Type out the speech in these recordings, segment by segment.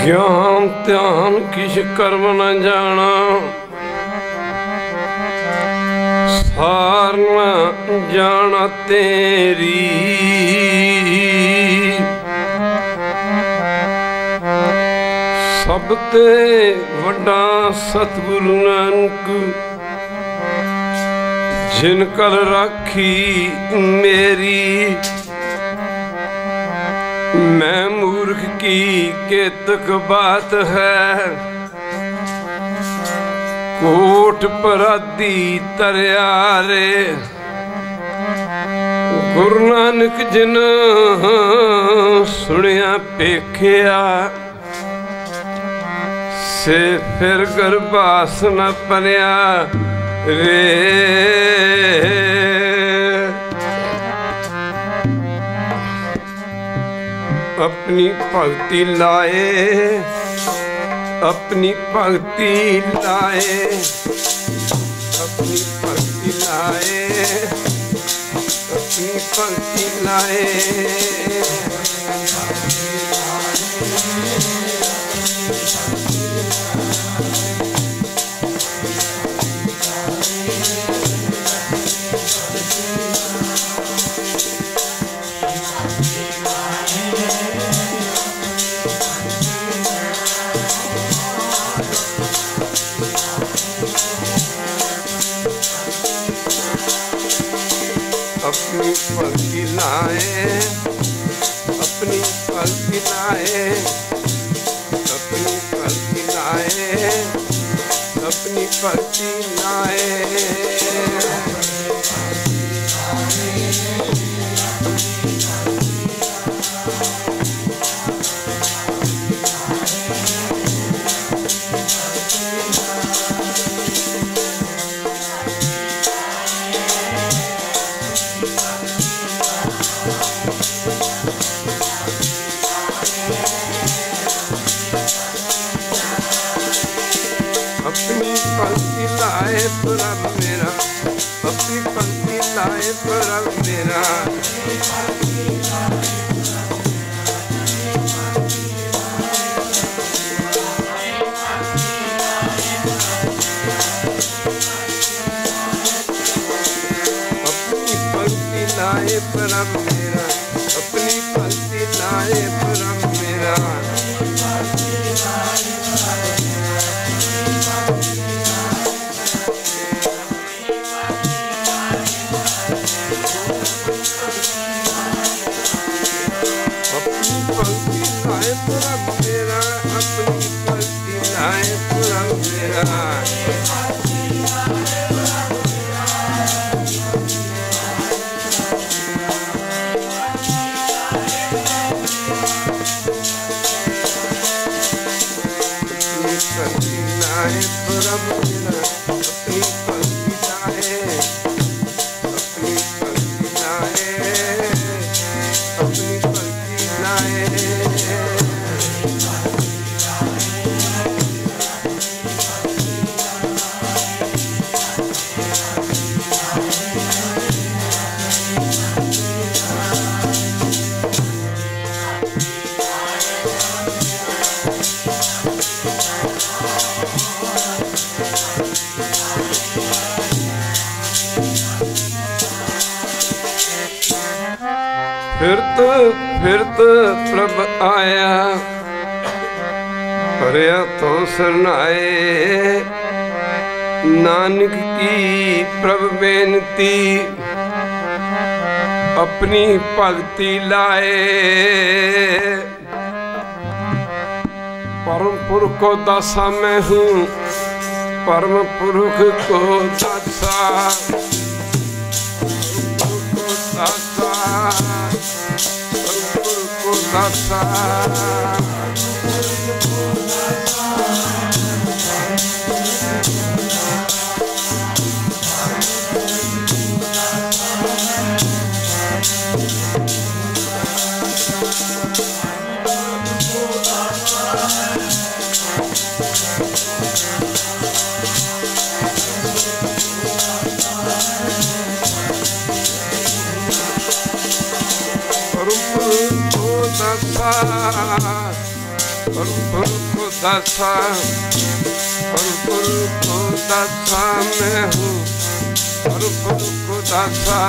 ज्ञान ध्यान किश कर्म न जाना, सार न जाना तेरी। सब ते वड्डा सतगुरु नानक, जिन कर राखी मेरी। मैं मूर्ख की केतक बात है, कोट पराधी तरया रे। गुरु नानक जिन सुनिया पेखिया, से फिर गर्भास न पनिया रे। अपनी भक्ति लाए, अपनी भक्ति लाए, अपनी भक्ति लाए, अपनी भक्ति लाए। अपनी भक्ति लाए, अपनी भक्ति लाए, अपनी भक्ति लाए, अपनी भक्ति लाए। अपनी पंक्ति लाए प्रभु मेरा, अपनी पंक्ति लाए प्रभु मेरा। अपनी पंक्ति लाए प्रभु मेरा, अपनी पंक्ति लाए प्रभु मेरा। फिरत प्रभ आया, परया तो सरनाए। नानक की प्रभ बेनती, अपनी भक्ति लाए। परम पुरख को दासा मैं हूँ, परम पुरख को दासा, दासा, दासा। को दासा, को दासा मैं हूँ, को दासा।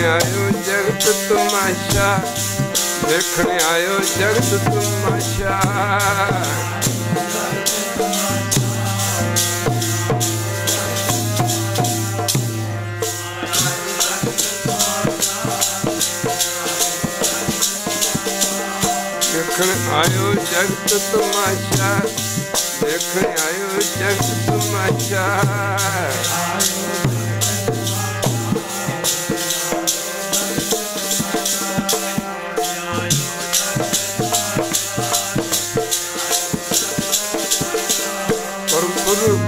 आयो जगत तमाशा, देखने आयो जगत तमाशा। देखने आयो जगत तमाशा, देखने आयो जगत तमाशा।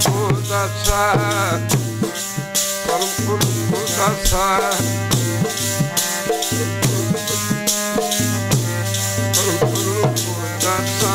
को दासा, को दासा, को दासा।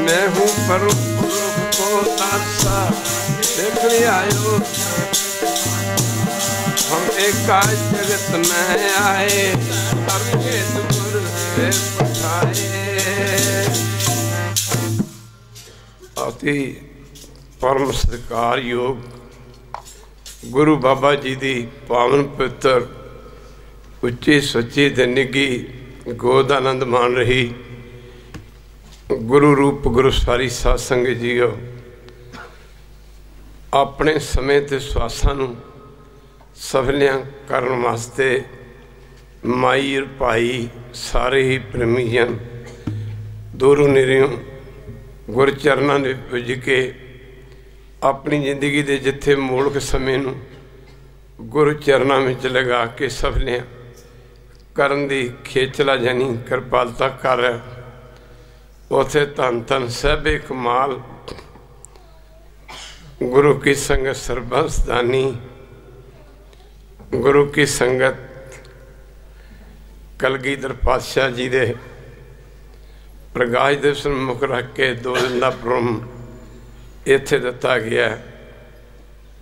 मैं हूँ परम पुरुष को दासा, देखने आयो हम एकाज जगत में आए, अभेद गुरु से पठाए। अति परम सत्कार योग गुरु बाबा जी दी पावन पवित्र उच्ची सच्ची ते निगी गोद आनंद मान रही गुरु रूप गुरु सारी साध संगत जीओ, अपने समय ते स्वासां नूं सफलियां करन वास्ते माई भाई सारे ही प्रेमी जन दूरों नेड़ों गुर चरनां दे पुज के अपनी जिंदगी दे जिथे मोड़क समय नूं गुरु चरनां विच लगा के सफलियां करन दी खेचला जानी कृपालता कर उथे धन धन सहबे कमाल गुरु की संगत सरबंसदानी, गुरु की संगत कलगीधर पातशाह जी दे प्रकाश दिवस मुख रख के 2 दिन का प्रोग्राम इत्थे दिता गया,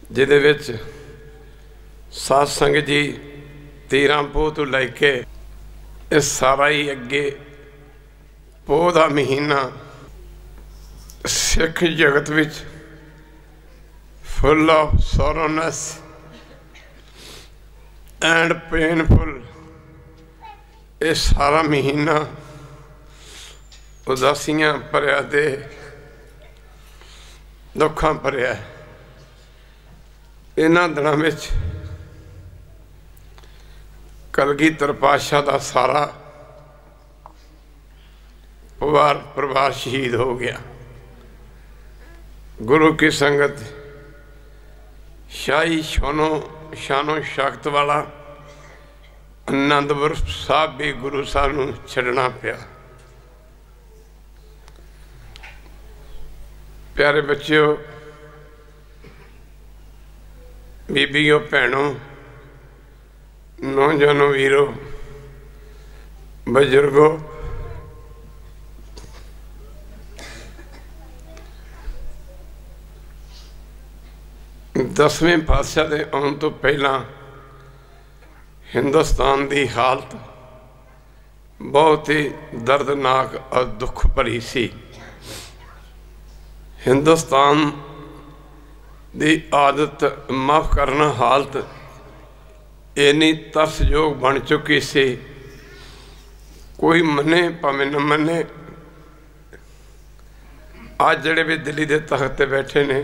जिहदे विच साध संगत जी 13 पोह तो लैके इस सारा ही अगे पोह दा महीना सिख जगत विच फुल ऑफ सॉरोनेस एंड पेनफुल, ये सारा महीना उदासियां भरिया दे दुखां भरिया। इन्हां दिनां विच कलगीधर पातशाह दा सारा परिवार शहीद हो गया। गुरु की संगत शाही शानो शक्त वाला आनंदपुर साहब भी गुरु साहब नूं छड्डना पिया। प्यारे बच्चों, बीबियों, भैनों, नौजवानों, वीरों, बुजुर्गों, दसवें पातशाह के आने तो पहला हिंदुस्तान की हालत बहुत ही दर्दनाक और दुख भरी सी। हिंदुस्तान की आदत माफ करना हालत इन्नी तरसयोग बन चुकी सी, कोई मने भावें न मने। आज जड़े भी दिल्ली के तख्त पर बैठे ने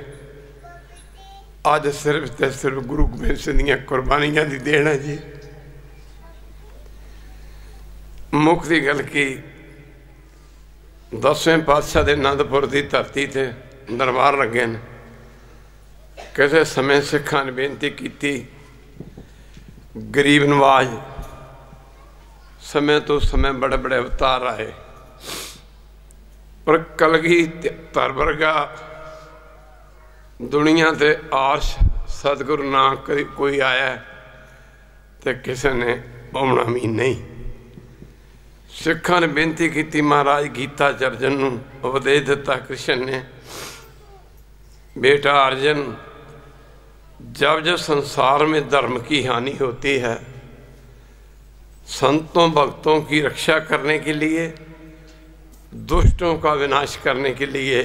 अज सिर्फ तो सिर्फ गुरु गोबिंद सिंह दी कुर्बानियां की देन है जी। मुख की गल की 10वें पातशाह के आनंदपुर की धरती से दरबार लगे ने। किसी समय सिखां ने बेनती की, गरीब नवाज समय तो समय बड़े बड़े अवतार आए, पर कलगीधर वर्गा दुनिया ते आर्श सतगुरु ना कभी कोई आया तो किसी ने आना भी नहीं। सिखां ने बेनती की, महाराज गीता चर्जन नूं उपदेश दिता कृष्ण ने, बेटा अर्जन, जब जब संसार में धर्म की हानि होती है, संतों भक्तों की रक्षा करने के लिए, दुष्टों का विनाश करने के लिए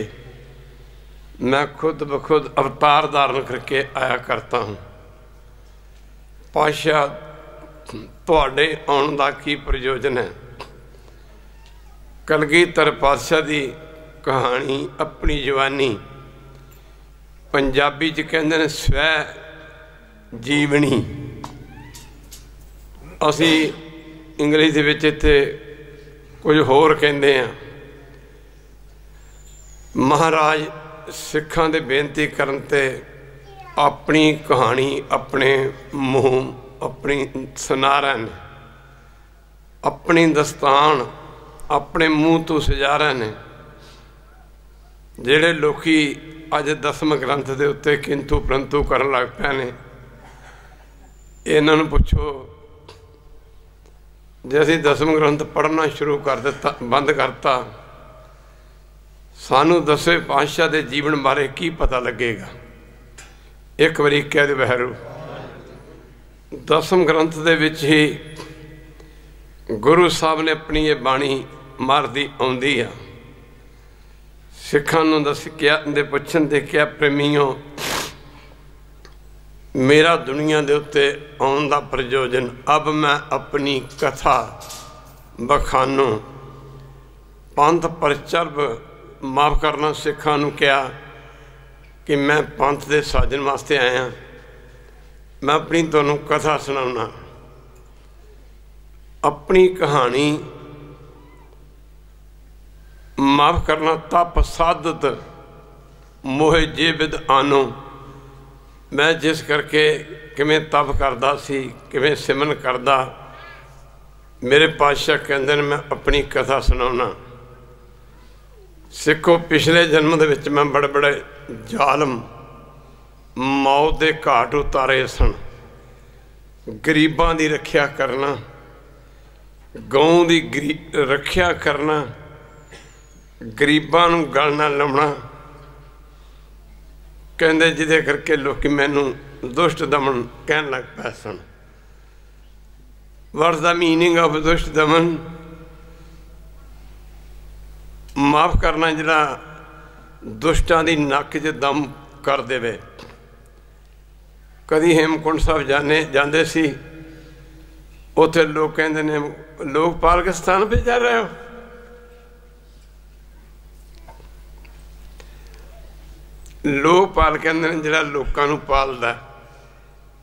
मैं खुद ब खुद अवतार धारण करके आया करता हूँ। पातशाह तुहाडे आउण दा की प्रयोजन है? कलगीधर पातशाह की कहानी अपनी जवानी पंजाबी च कहते हैं स्वै जीवनी, असी इंग्लिश दे विच इत्थे कुछ होर कहते हैं। महाराज सिखां दे बेनती करन ते अपनी कहानी अपने मूँह अपनी सुना रहे हैं, अपनी दस्तान अपने मुँह तो सजा रहे हैं। जिहड़े लोकी अज 10वें ग्रंथ के उत्ते किंतु परंतु करन लग पे ने, इन्हां नूं पुछो जे असीं 10वें ग्रंथ पढ़ना शुरू कर दिता, बंद करता, सानू 10वें पातशाह के जीवन बारे की पता लगेगा? एक बारी कह दे वैरू, 10वें ग्रंथ के विच ही गुरु साहब ने अपनी ये बाणी मारदी आउंदी आ। सिखां नूं दस क्या दे पुछण ते क्या, प्रेमियों, मेरा दुनिया के उत्ते आउण दा प्रयोजन, अब मैं अपनी कथा बखानों पंथ प्रचर्ब माफ़ करना। सिखां नूं कहा कि मैं पंथ के साजन वास्ते आया, मैं अपनी तुहानूं कथा सुनाउणा। अपनी कहानी माफ़ करना, तप साधत मोहे जे विद आनो, मैं जिस करके किवें तप करदा सी, किवें सिमरन करदा, मेरे पातशाह कहंदे ने मैं अपनी कथा सुनाउणा। सिखो, पिछले जन्म दे विच मैं बड़े बड़े जालम मौत के घाट उतारे सन। गरीबां दी रखिया करना, गौ की रखिया करना, गरीबां नूं गल ना लाउणा, कहंदे जिहदे करके लोग मैनू दुष्ट दमन कहन लग पए सन। व्हाट द मीनिंग ऑफ दुष्ट दमन? माफ़ करना, जिहड़ा दुष्टां दी नक च दम कर देवे। कदी हेमकुंड साहब जाते सी, उत्थे लोग कहंदे ने लोग पाकिस्तान पे जा रहे हो। लोकपाल कहते हैं जिहड़ा लोकां नूं पालदा।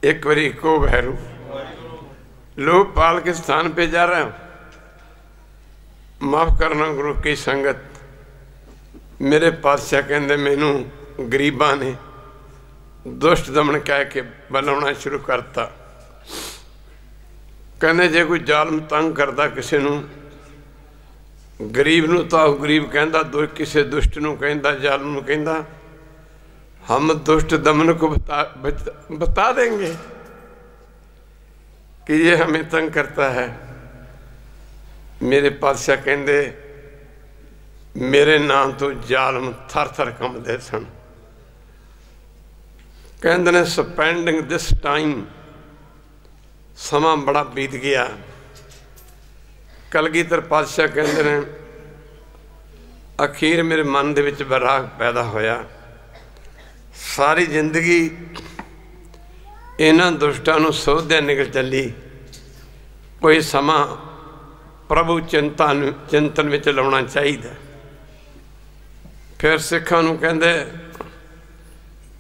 एक बारी इको वैरू, लोकपाल के स्थान पे जा रहा हूं। माफ़ करना गुरु की संगत, मेरे पातशाह कहंदे मैनू गरीबां ने दुष्ट दमन कह के बुलाउणा शुरू करता। कहंदे जे कोई जालम तंग करता किसी नूं, गरीब नूं तां गरीब कहंदा, किसी दुष्ट नूं कहंदा, जालम नूं कहंदा, हम दुष्ट दमन को बता देंगे कि ये हमें तंग करता है। मेरे पातशाह कहंदे मेरे नाम तो जालम थर थर कंबदे सन। कहंदे ने स्पेंडिंग दिस टाइम, समा बड़ा बीत गया। कलगीधर पातशाह कहंदे ने अखीर मेरे मन दे विच वैराग पैदा होया। सारी जिंदगी इन्हां दुष्टां नूं सोधदे निकल चली, कोई समा प्रभु चिंतन विच लाउणा चाहिए। फिर सिखां नूं कहंदे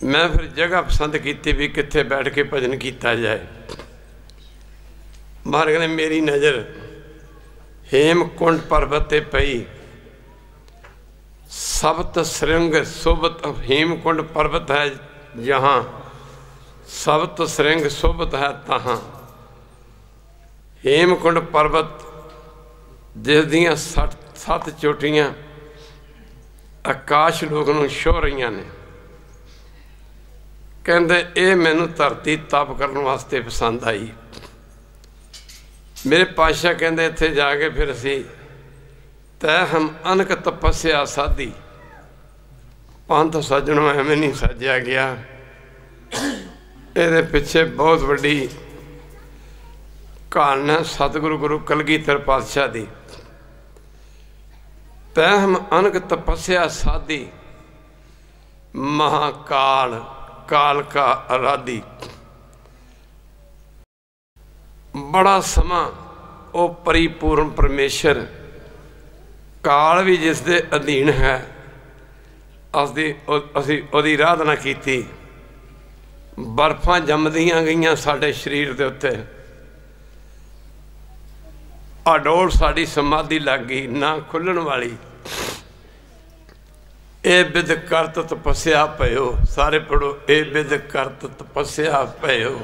मैं फिर जगह पसंद की भी कित्थे बैठ के भजन किया जाए। महाराज ने मेरी नज़र हेमकुंड पर्वत ते पई। सप्त श्रृंग शोभत हेमकुंड पर्वत है जहाँ, सप्त श्रृंग शोभत है तहाँ। हेमकुंड पर्वत जिस दियां सत्त चोटियां आकाश लोक नूं छो रही ने। कहते ये मैनू धरती तप करने वास्ते पसंद आई। मेरे पातशाह कहते इत्थे जाके फिर असी तै हम अनक तपस्या साधी। पंथ सजनों एवं नहीं सजया गया, ये पिछे बहुत वड्डी कहानी है सतगुरु गुरु कलगीधर पातशाह दी। तै हम अनक तपस्या साधी, महाकाल काल का आराधी। बड़ा समा वो परिपूर्ण परमेश्वर काल भी जिस दे अधीन है, असी उहदी आराधना की। बर्फां जमदियां गईयां साडे शरीर दे उत्ते, अडोल साड़ी समाधि लग गई ना खुलण वाली। ए बिद करत तपस्या पयो, सारे पढ़ो ए बिद करत तपस्या पयो।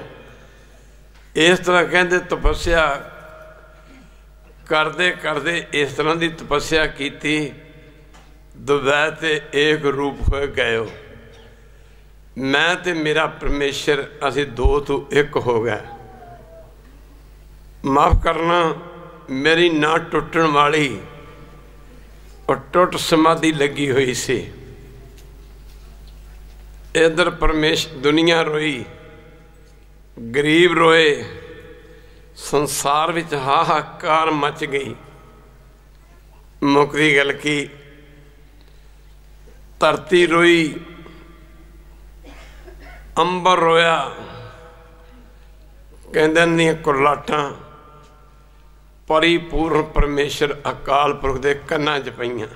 इस तरह कहते तपस्या करते करते इस तरह की तपस्या की, दुवै ते एक रूप हो गए। मैं ते मेरा परमेश्वर असी दो तो एक हो गए। माफ करना मेरी ना टुटन वाली और टुट समाधि लगी हुई सी। इधर परमेश्वर दुनिया रोई, गरीब रोए, संसार विच हाहाकार मच गई। मुकदी गल की धरती रोई, अंबर रोया, कहंदे ने कुरलाटां परिपूर्ण परमेश्वर अकाल पुरख दे कन्नां च पईयां।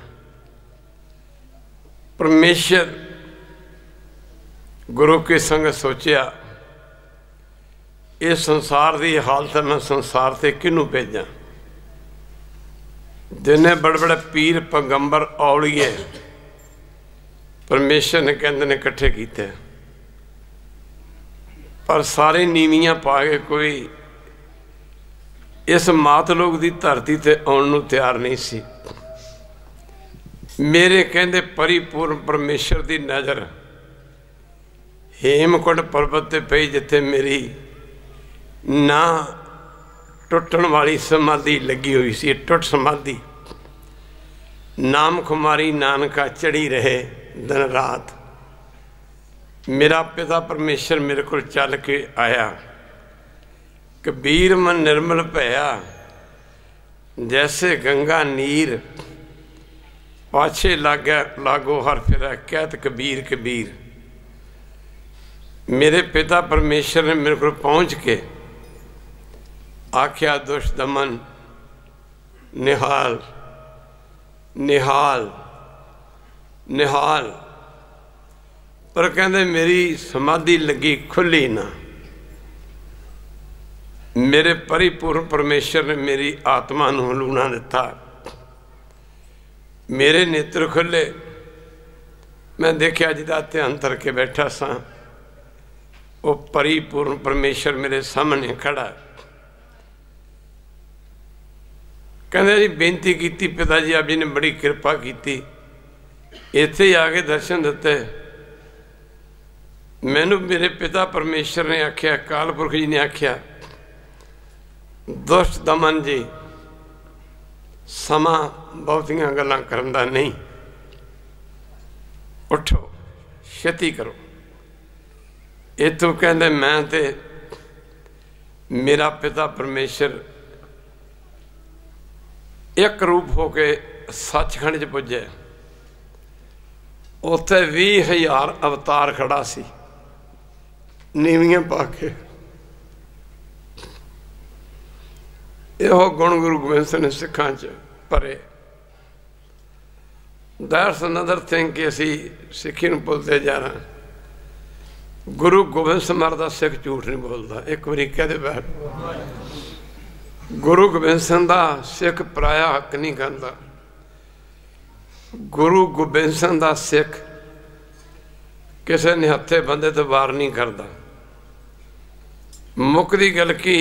परमेश्वर गुरु की संगत सोचिया इस संसार की हालत मैं संसार से किनू भेजा। जिन्हें बड़े बड़े पीर पैगंबर औलिए परमेश्वर ने कहते ने इकट्ठे किए, पर सारे नीवियां पा के कोई इस मातलोक की धरती ते आउण नूं तैयार नहीं सी। मेरे कहते परिपूर्ण परमेश्वर की नज़र हेमकुंड पर्वत ते पई, जिथे मेरी ना टुटन वाली समाधि लगी हुई सी। टुट समाधि नाम खुमारी नानका चढ़ी रहे दिन रात। मेरा पिता परमेश्वर मेरे को चल के आया। कबीर मन निर्मल भया, जैसे गंगा नीर पाछे लागो हर फिरा कहत कबीर कबीर। मेरे पिता परमेश्वर ने मेरे को पहुँच के आख्या दुष्ट दमन निहाल निहाल निहाल। पर कहते मेरी समाधि लगी खुली ना। मेरे परिपूर्ण परमेश्वर ने मेरी आत्मा नूं लूणा दिता। मेरे नेत्र खुले, मैं देखा जिदा ध्यान करके बैठा सा, वो परिपूर्ण परमेश्वर मेरे सामने खड़ा। कहते जी बेनती की, पिता जी आप जी ने बड़ी कृपा की, इत्थे ही आके दर्शन दिते। मैनू मेरे पिता परमेश्वर ने आख्या, काल पुरख जी ने आख्या, दुष्ट दमन जी समा बहुतियां गल्लां करन दा नहीं, उठो छेती करो। इतों कहते मैं ते मेरा पिता परमेश्वर एक रूप होके सचखंड च पुजे। उत्थे 20,000 अवतार खड़ा सी नीवियां पा के। यो गुण गुरु गोबिंद सिंह ने सिखा च भरे। दैट्स अनदर थिंग कि असी सिक्खी नूं भुलते जा रहे। गुरु गोबिंद सिंह महाराज का सिख झूठ नहीं बोलता। एक बारी कहते बैठ, गुरु गोबिंद सिंह का सिख पराया हक नहीं करता। गुरु गोबिंद सिंह का सिख किसी निहत्थे बंदे तो वार नहीं करता। मुकदी गल की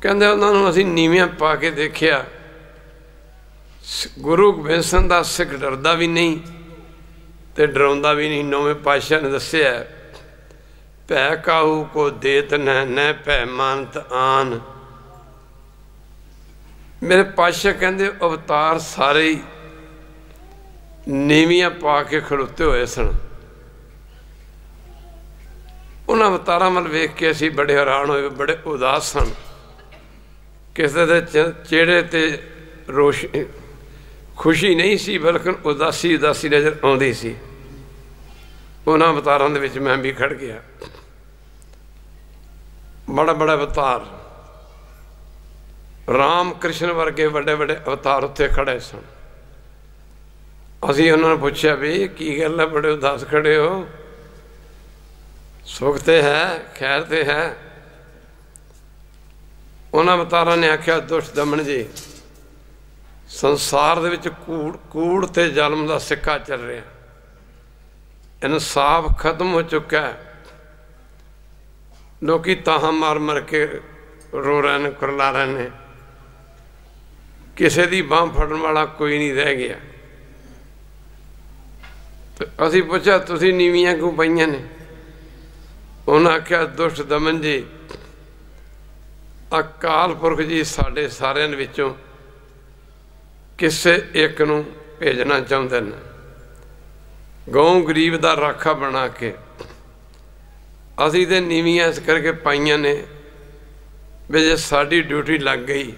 कहते उन्होंने असीं नीवियां पा के देखिया, गुरु गोबिंद सिंह का सिख डरदा भी नहीं ते डराउंदा भी नहीं। नौवें पातशाह ने दस्सिया, भै काहू को देत न भै मानत आन। मेरे पातशाह कहते अवतार सारे ही नीवियां पा के खड़ोते हुए सन। उन्होंने अवतारों वाल वेख के असीं बड़े हैरान होए, बड़े उदास सन। किसी दे चेहरे ते रोशनी खुशी नहीं सी, बल्कि उदासी उदासी नज़र आउंदी सी। उन्होंने अवतारों दे विच मैं भी खड़ गया। बड़ा बड़ा अवतार, राम कृष्ण वर्गे बड़े बड़े अवतार उत्थे खड़े सन। असीं उन्होंने पूछा भी की गल है, बड़े उदास खड़े हो, सुख ते है, खैर ते है? उन्होंने अवतारों ने आख्या, दुष्ट दमन जी, संसार दे विच कूड़ ते ज़ुल्म दा सिक्का चल रहा, इंसाफ खत्म हो चुका है। लोग ताहां मार मर के रो रहे हैं, कुरला रहे हैं, किसी की बांह फड़न वाला कोई नहीं रह गया। तो असीं पूछा तुसीं नीवियां क्यों पाइयां ने? उन्हें आख्या, दुष्ट दमन जी, अकाल पुरख जी साढ़े सारिਆਂ विचों किसे एक नूं भेजना चाहुंदे ने, गौ गरीब का राखा बना के। असीं ते नीवियां इस करके पाइयां ने भी जे साडी ड्यूटी लग गई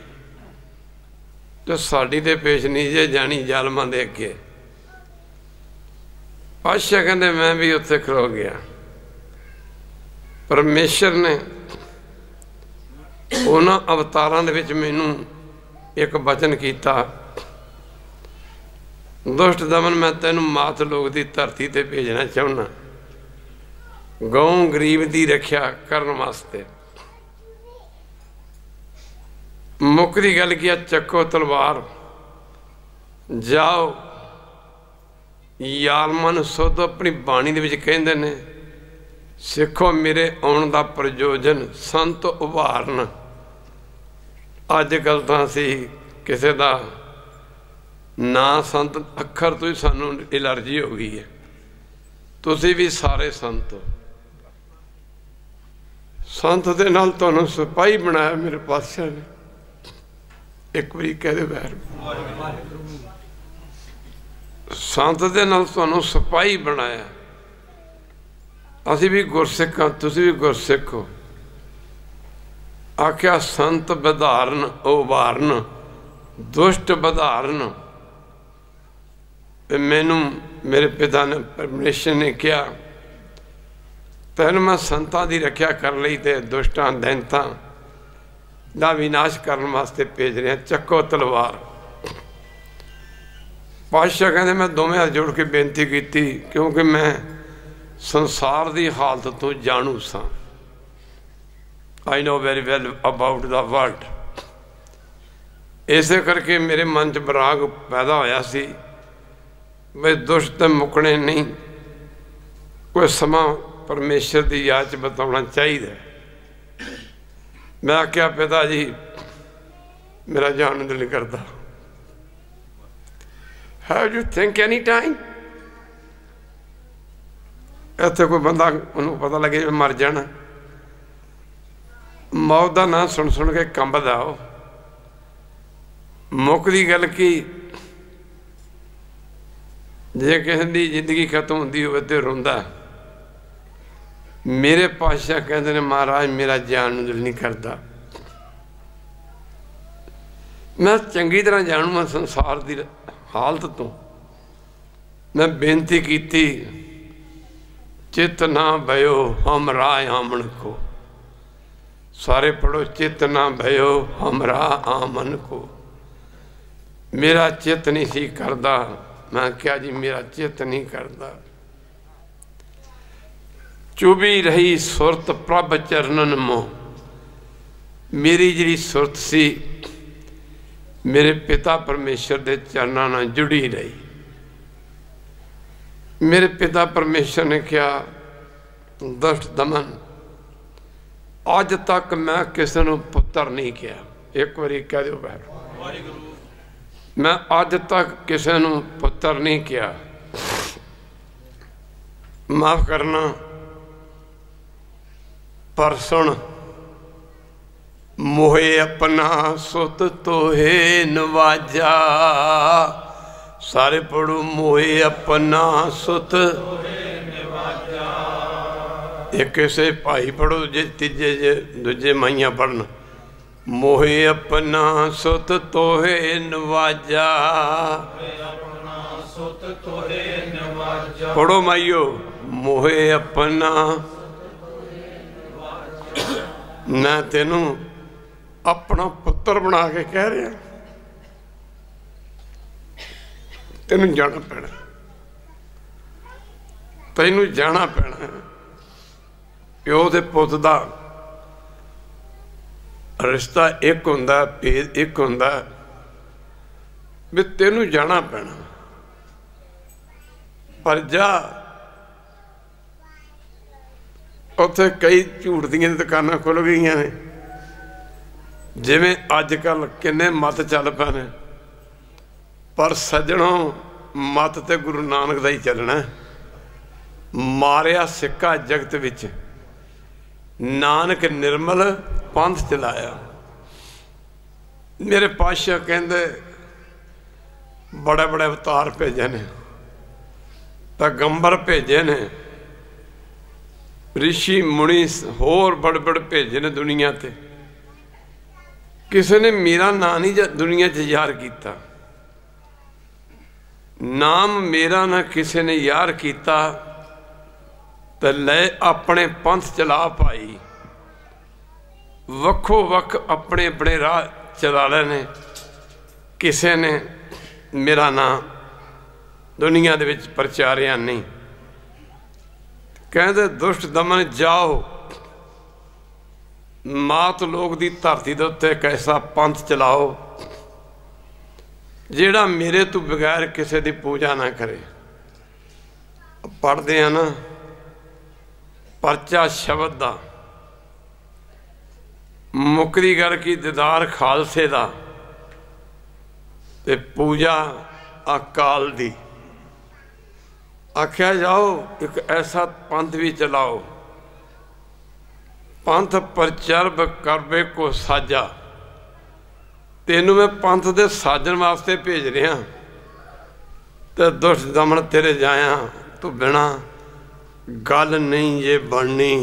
तो साडी ते पेश नहीं जे जानी जालमां दे अगे। पातशाह कहंदे मैं भी उत्थे खलो गया। परमेश्वर ने उन्हां अवतारां दे विच मैनूं एक वचन किया, दुष्ट दमन मैं तेनों मात लोक की धरती ते भेजना चाहना, गौ गरीब की रक्षा करने वास्ते। मुकदी गल की, चक्को तलवार, जाओ यालमन सुध अपनी बाणी दे विच कहंदे ने, सिखो मेरे आउण दा प्रयोजन संत उभारन। अज कल तां असीं किसी का ना संत अखर तो ही सानू एलर्जी हो गई है। तुसीं भी सारे संत हो। संत दे नाल तुहानू सिपाही बनाया मेरे पातशाह ने। एक बारी कह दे बैर, संत दे नाल तुहानू सिपाही बनाया। असीं भी गुरसिख हाँ, तुसीं भी गुरसिख हो। आख्या संत बधारन उभारन, दुष्ट बधारन। मैनू मेरे पिता ने परमेश्वर ने कहा, तैनूं मैं संतां दी रक्षा कर लई ते दुष्टां दैंतां दा विनाश करने वास्ते भेज रहा। चक्को तलवार। पातशाह कहते मैं दोवें हाथ जोड़ के बेनती की, क्योंकि मैं संसार की हालत तो जानू सा। I know very well about the world. इस करके मेरे मन च बराग पैदा होया सी वे दुष्ट मुकने नहीं, कोई समा परमेश्वर की याद च बताना चाहिए। मैं आख्या पिता जी मेरा जान दिल नहीं करता। Have you think any time? इत्थे कोई बंदा उन्होंने पता लगे मर जाना, मौत का नाम सुन सुन के कंबदा हो। मुकदी गल की, जे किसी की जिंदगी खत्म होती हो तो रोंदा। मेरे पातशाह कहते हैं महाराज मेरा जान दिल नहीं करता। मैं चंगी तरह जानू मैं संसार की हालत तो। मैं बेनती की, चित ना भयो हमरा आमन को। सारे पढ़ो, चित ना भयो हमरा आमन को। मेरा चित नहीं सी करदा। मैं क्या जी मेरा चित नहीं करता। चुभी रही सुरत प्रभ चरणन मोह। मेरी जी सुरत सी मेरे पिता परमेश्वर के चरणों नाल जुड़ी रही। मेरे पिता परमेश्वर ने कहा, दुष्ट दमन, अज तक मैं किसी को पुत्र नहीं किया। एक बारी कह दो बैठ, मैं अज तक किसी को पुत्र नहीं किया। माफ करना, पर सुन, मोहे अपना सुत तोहे नवाजा। सारे पढ़ो, मोहे अपना सुत एक किसे भाई पढ़ो, जे तीजे जे दूजे माइया पढ़न। मोहे अपना सुत तोहे नवाजा। पढ़ो माइयो, मोहे अपना, मैं तेनू अपना पुत्र बना के कह रहा, तेनू जाना पैना, तेनू जाना पैना। प्यो ते पुत दा रिश्ता एक हुंदा, भेद एक हुंदा, भी तेनू जाना पैना। पर जा, उत्थे कई झूठ दियां दुकानां खुल गई ने, जिवें अजकल किन्ने मत चल पे ने। पर सज्जणों, मत ते गुरु नानक दा ही चलना। मारिया सिक्का जगत विच, नानक निर्मल पंथ चलाया। मेरे पातशाह कहंदे बड़े बड़े अवतार भेजे ने, पैगंबर भेजे ने, ऋषि मुनि होर बड़े बड़े भेजे ने दुनिया ते। किसी ने मेरा नाम नहीं दुनिया च यार किया, नाम मेरा ना किसी ने यार किया, तो ले अपने पंथ चला पाई। वक्खो वक् अपने अपने राह चला लेने। किसी ने मेरा नाम दुनिया दे विच प्रचारिया नहीं। कहते दुष्ट दमन जाओ, मात लोक दी धरती दे उत्ते एक ऐसा पंथ चलाओ जिहड़ा मेरे तो बगैर किसी दी पूजा ना करे। पढ़ते हैं ना परचा शब्द दा, मुकदी गल की दीदार खालसे दा, ते पूजा अकाल दी। आख्या जाओ एक ऐसा पंथ भी चलाओ, पंथ प्रचर्ब करबे को साजा। तेनू मैं पंथ दे साजन वास्ते भेज रहा, तो दुष्ट दमन तेरे जाया तू बिना गल नहीं जे बननी,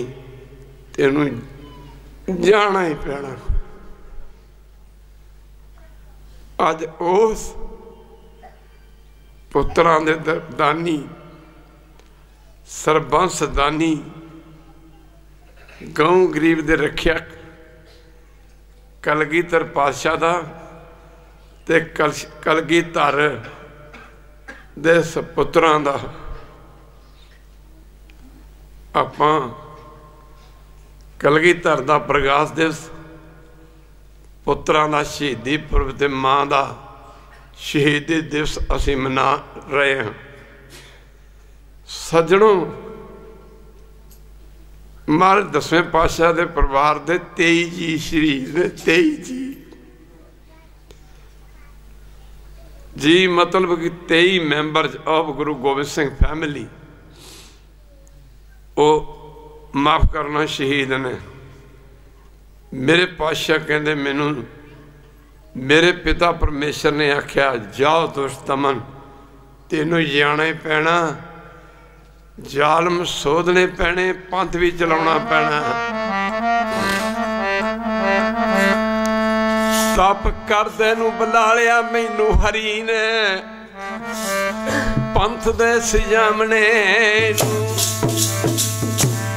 तेनू जाना ही पैना। अज उस पुत्रां दे दानी, सरबंस दानी, गऊ गरीब दे रखियक, कलगीधर पातशाह दा ते कलगीधर दे सपुत्रां दा आपां कलगीधर दा प्रकाश दिवस, पुत्रां दा शहीदी पुरब ते मां दा शहीदी दिवस असीं मना रहे हैं। सज्जणों, महाराज 10वें पातशाह के परिवार के 23 जी शरीर ने, 23 जी मतलब कि 23 member of Guru Gobind Singh family वो माफ करना शहीद ने। मेरे पातशाह कहते मैनू मेरे पिता परमेश्वर ने आख्या जाओ दुष्ट दमन, तेनू जाना ही पैना, जालम सोधने पैने, पंथ भी चलाना पैना। तप करदे नू बुला लिया मैनू हरी ने, पंथ दे सजामने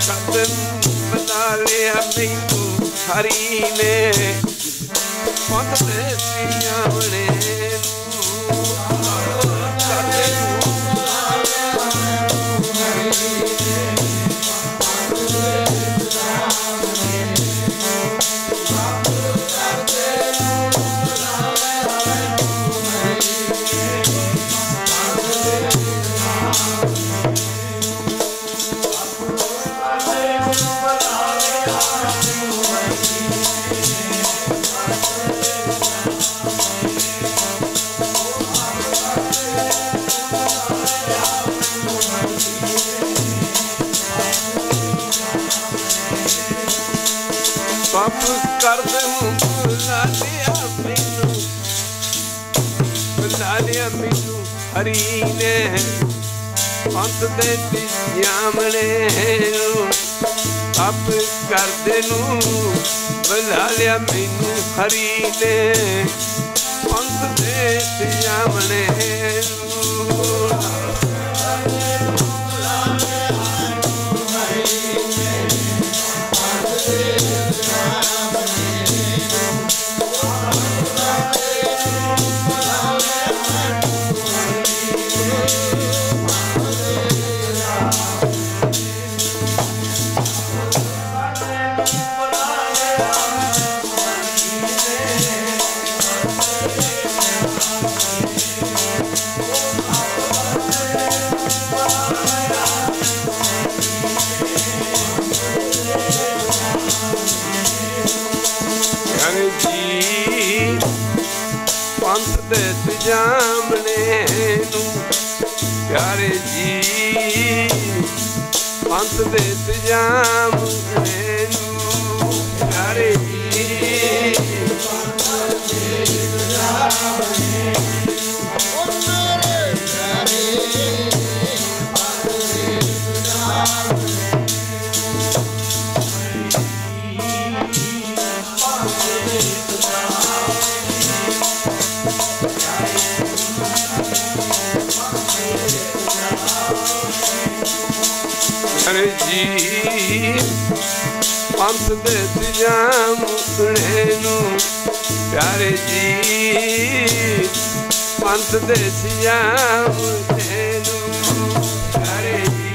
करदे बुला लिया मैनू हरी ने, पंथ दे सजामने तप करदे बुला लिया मैनू, बुला लिया मैनू हरी ने पंथ दे जामने। तप करदे नू बुला लिया मैनू हरी ने पंथ दे जामने। पंथ दे जामने नू प्यारे जी, पंथ दे जामने नू प्यारे जी। अरे जी पंथ दे जामने नू प्यारे जी, पंथ दे जामने नू प्यारे जी।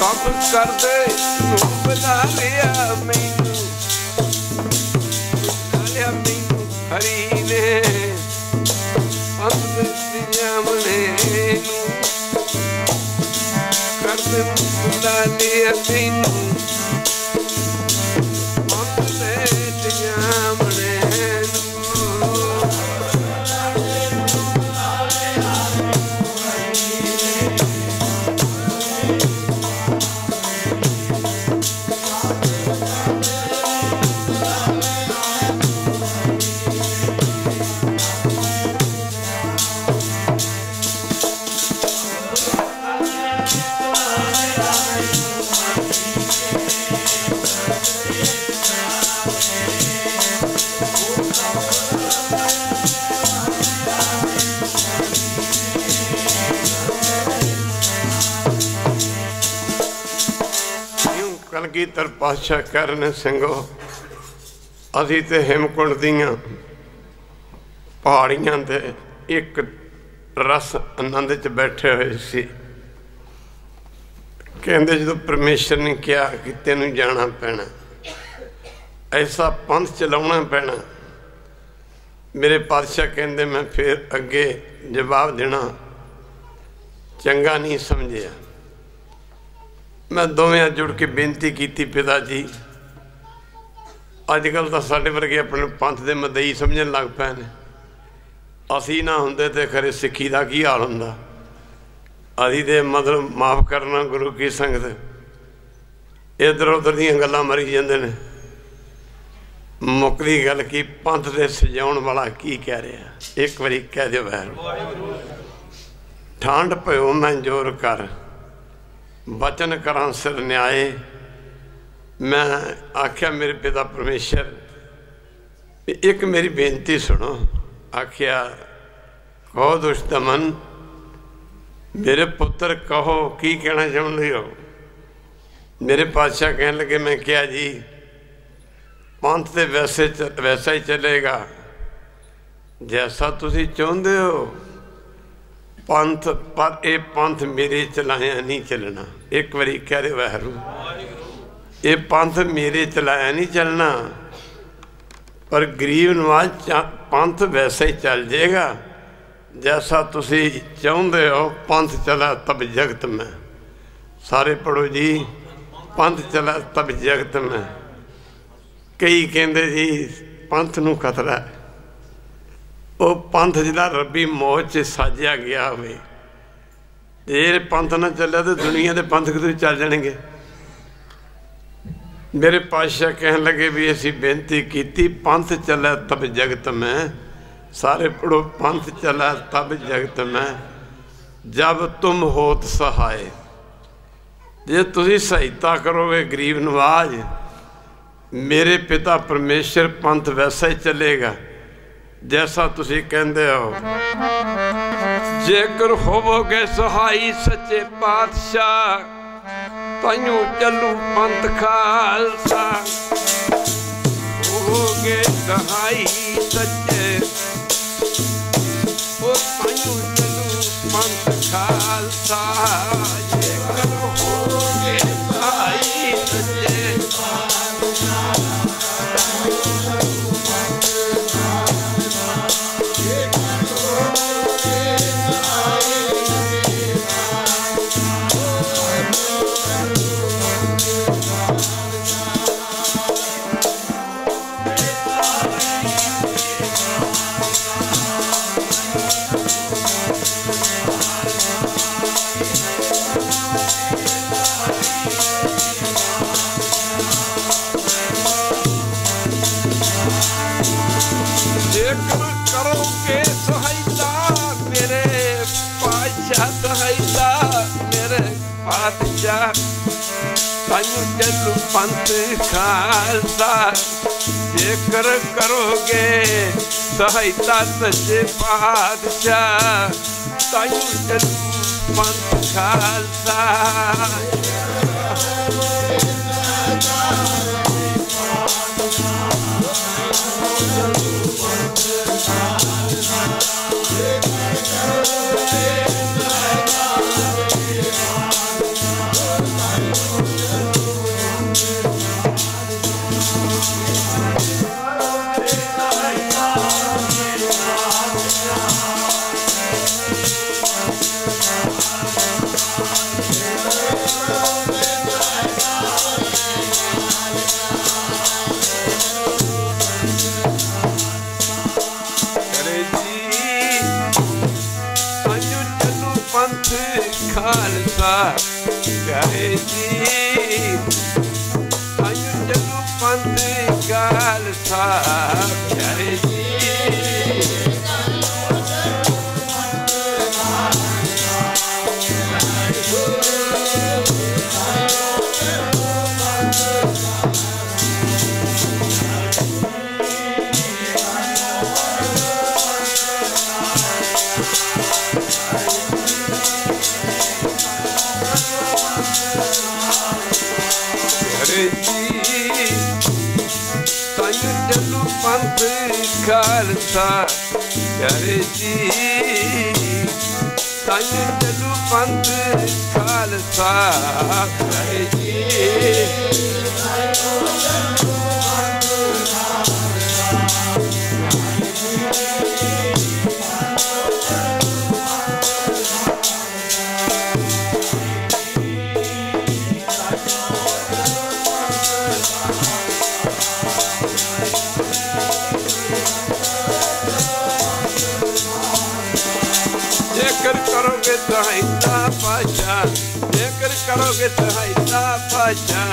तप करदे बुला लिया मैनू, बुला लिया मैनू हरी ने पंथ दे जामने नू। करदे बुला लिया मैनू पंथ दे जामने नू। कलगीधर पातशाह करन सिंघो, असी ते हेमकुंड दियां पहाड़ियां ते एक रस आनंद च बैठे हुए सी। कहंदे जो परमेश्वर ने कहा कि तेनू जाना पैना, ऐसा पंथ चलाना पैना। मेरे पातशाह कहंदे मैं फिर अगे जवाब देना चंगा नहीं समझिया। मैं दोवें जुड़ के बेनती की, पिता जी अजकल तो साढ़े वर्गे अपने पंथ के मदई समझन लग पे ने। असी ना होंदे ते खरे सिक्खी का की हाल होंदा। असी तो मतलब माफ़ करना गुरु की संगत इधर उधर दियां गल्लां मरी जांदे ने। मुकदी गल की पंथ दे सजाउण वाला की कह रहा, एक बारी कह दो वैर। ठंड पयो मैं जोर कर, बचन करा सिर न्याय। मैं आख्या मेरे पिता परमेश्वर एक मेरी बेनती सुनो। आख्या कहो दुष्टमन, मेरे पुत्र कहो की कहना चाहते हो। मेरे पातशाह कहने लगे मैं क्या जी पंथ तो वैसा ही चलेगा जैसा तुसी चाहते हो पंथ, पर यह पंथ मेरे चलाया नहीं चलना। एक बारी कह रहे वाहरू, ये पंथ मेरे चलाया नहीं चलना, पर गरीब नवाज पंथ वैसा ही चल जाएगा जैसा तुसी चाहुंदे हो पंथ चला तब जगत में। सारे पढ़ो जी, पंथ चला तब जगत में। कई कहते जी पंथ नूं खतरा है, वो पंथ जिहड़ा रब्बी मौज च साजिया गया होवे, जे पंथ ना चलिया तो दुनिया के पंथ किधर चल जाएंगे। मेरे पातशाह कहन लगे भी असी बेनती की पंथ चला तब जगत में। सारे पढ़ो, पंथ चला तब जगत में जब तुम होत सहाय। जे तुसी सहायता करोगे गरीब नवाज, मेरे पिता परमेश्वर पंथ वैसा ही चलेगा जैसा तुसी कहंदे हो। जेकर होवोगे सहाई सच्चे पातशाह, ताइयों चलू पंथ खालसा। होवोगे सहाई सच्चे, ओ ताइयों चलू पंथ खालसा। जेकर होवोगे सहाई सच्चे, करोगे सहायता मेरे पातशाह, सहायता मेरे पातशाह, ताइयों चलू पंथ खालसा। जेकर करोगे सहायता सच्चे पातशाह, ताइयों चलू पंथ खालसा। खालसा कहे जी, ताइयों चलू पंथ खालसा कहे जी। चलू पंथ खालसा करे जी, ताइयों चलू पंथ खालसा करे जी। जेकर करोगे सहायता पातशाह, जेकर करोगे सहायता पातशाह,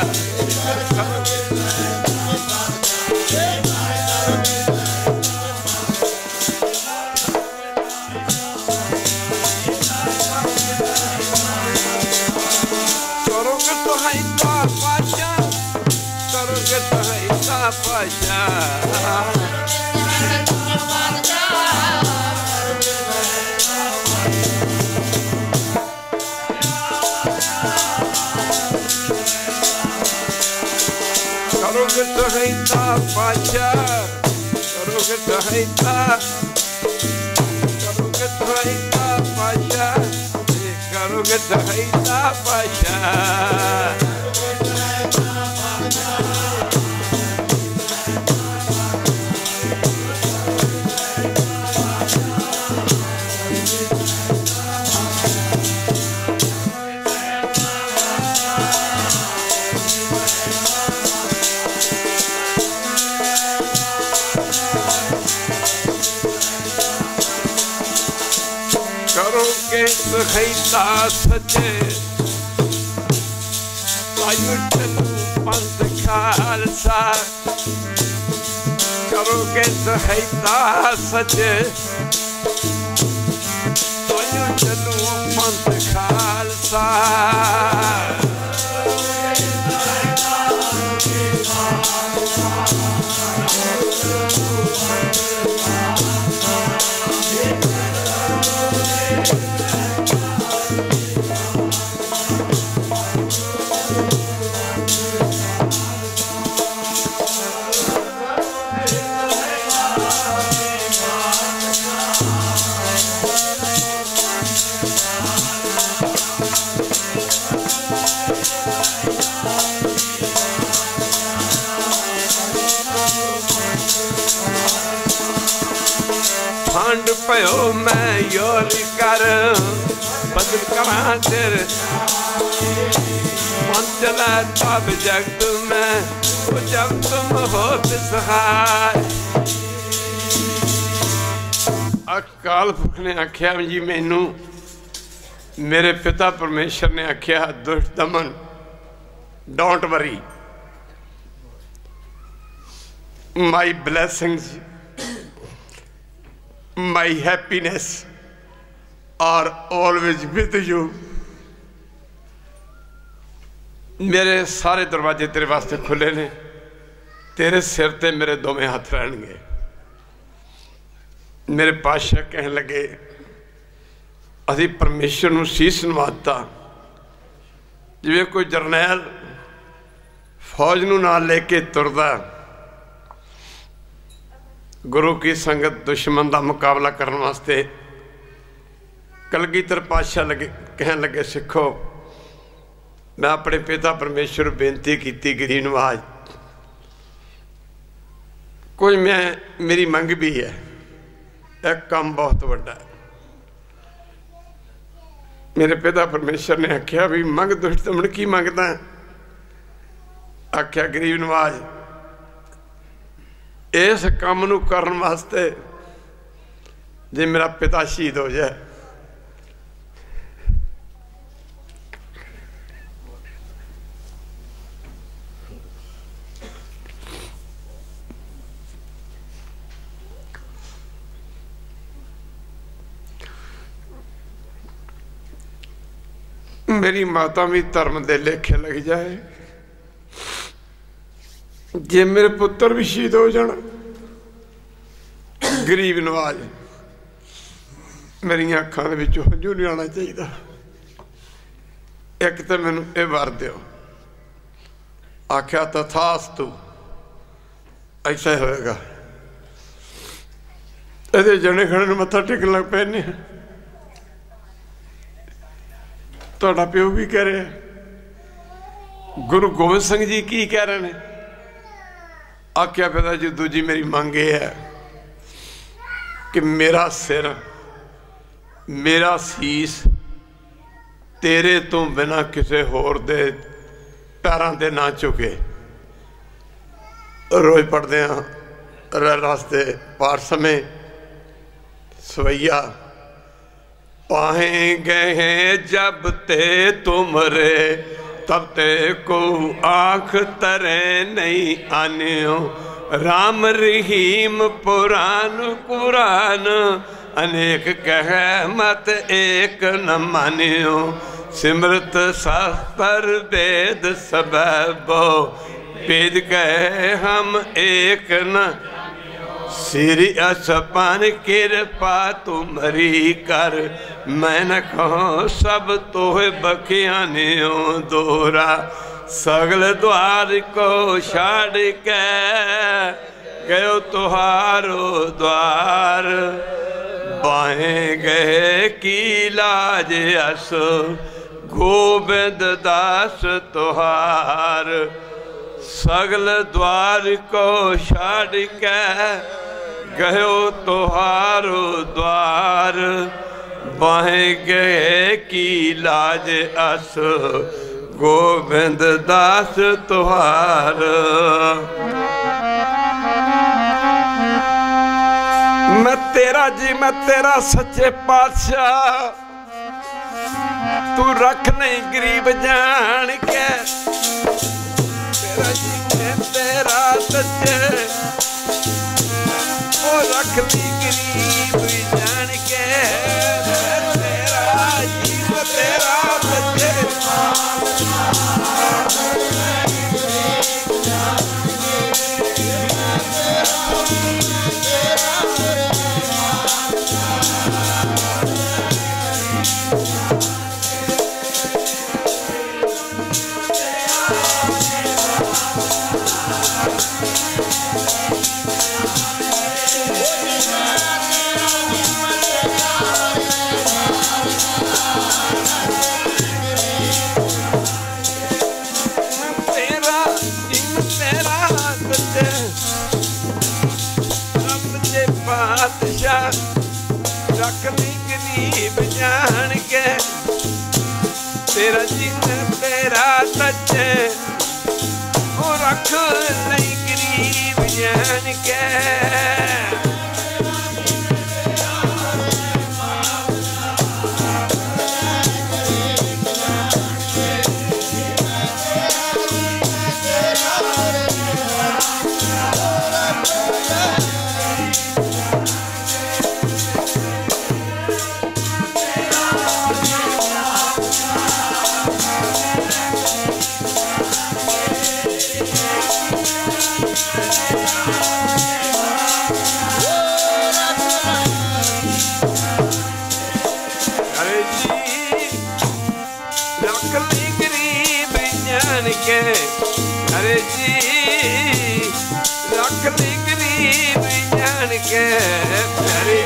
करोगे सहायता पातशाह, करोगे सहायता पातशाह। करोगे सहायता पातशाह, करोगे सहायता, करोगे सहायता पातशाह, करोगे सहायता पातशाह। के सखैता सचे तायु चलू पंथ खालसा करोगे सखैता सचे तायु चलू पंथ खालसा ठंड पयो मैं योरी कर बदल करा तेरे मन चला तब जगत में वो जब तुम हो सहाय। अकाल पुरख ने आख्या जी मैनू मेरे पिता परमेश्वर ने आख्या दुष्ट दमन don't worry my blessings my happiness are always with you। मेरे सारे दरवाजे तेरे वास्ते खुले ने, तेरे सिर ते मेरे दोवें हाथ रहणगे। मेरे पातशाह कहन लगे असी परमेश्वर नूं सीस नवाता जिवें कोई जरनैल फौज नूं नाल लेके तुरदा गुरु की संगत दुश्मन का मुकाबला करने वास्ते। कलगीधर पातशाह लगे कहन लगे सिखो मैं अपने पिता परमेश्वर बेनती की गरीब नवाज कोई मैं मेरी मंग भी है एक काम बहुत बड़ा। मेरे पिता परमेश्वर ने आख्या भी मंग दुष्ट दमन की मंगदा? आख्या गरीब नवाज इस काम नूं करन वास्ते जे मेरा पिता शहीद हो जाए मेरी माता भी धर्म दे लेखे लग जाए जे मेरे पुत्र भी शहीद हो जाना। गरीब नवाज मेरी अखां दे विच हंझू नहीं आना चाहिए। एक तो मैनू ये वर दो। आख्या तथास्तु ऐसा ही होएगा। ये जने खड़े मत्था टेकन लग पे ने। तुहाडा प्यो भी कह रहा गुरु गोबिंद सिंह जी की कह रहे हैं? आख्या पिता जी दूजी मेरी मांग ये है कि मेरा सिर मेरा शीस तेरे तो बिना किसी होर दे पैरों ते ना झुके। रोज पढ़ते हैं रास्ते पाठ समय सवैया पाए गए जब ते तुमरे तब ते को आँख तरे नहीं आन्यो। राम रहीम पुराण कुरान अनेक कह मत एक न मान्यो। सिमरत शास्त्र वेद सब वेद कहे हम एक न श्री असपान कृपा तुम्हारी कर। मैं न कहो सब तोहे बखियानियो दोरा सगल द्वार को छाड़ के गयो तुहारो द्वार। बाहें गए की लाज अस गोविंद दास तुहार। सगल द्वार को छाड़ के गयो तुहारो द्वार। बाहें गए की लाज अस गोविंद दास तुहार। मैं तेरा जी मैं तेरा सच्चे पातशाह तू रख नहीं गरीब जान के तेरा जीवन तेरा सच्चे ओ रख ली गरीब जान के तेरा जीवन तेरा सच्चे रख ली गरीब जान के तेरा जीवन तेरा सच्चे ओ रख ली गरीब जान के अरे जी रख ली गरीब जान के अरे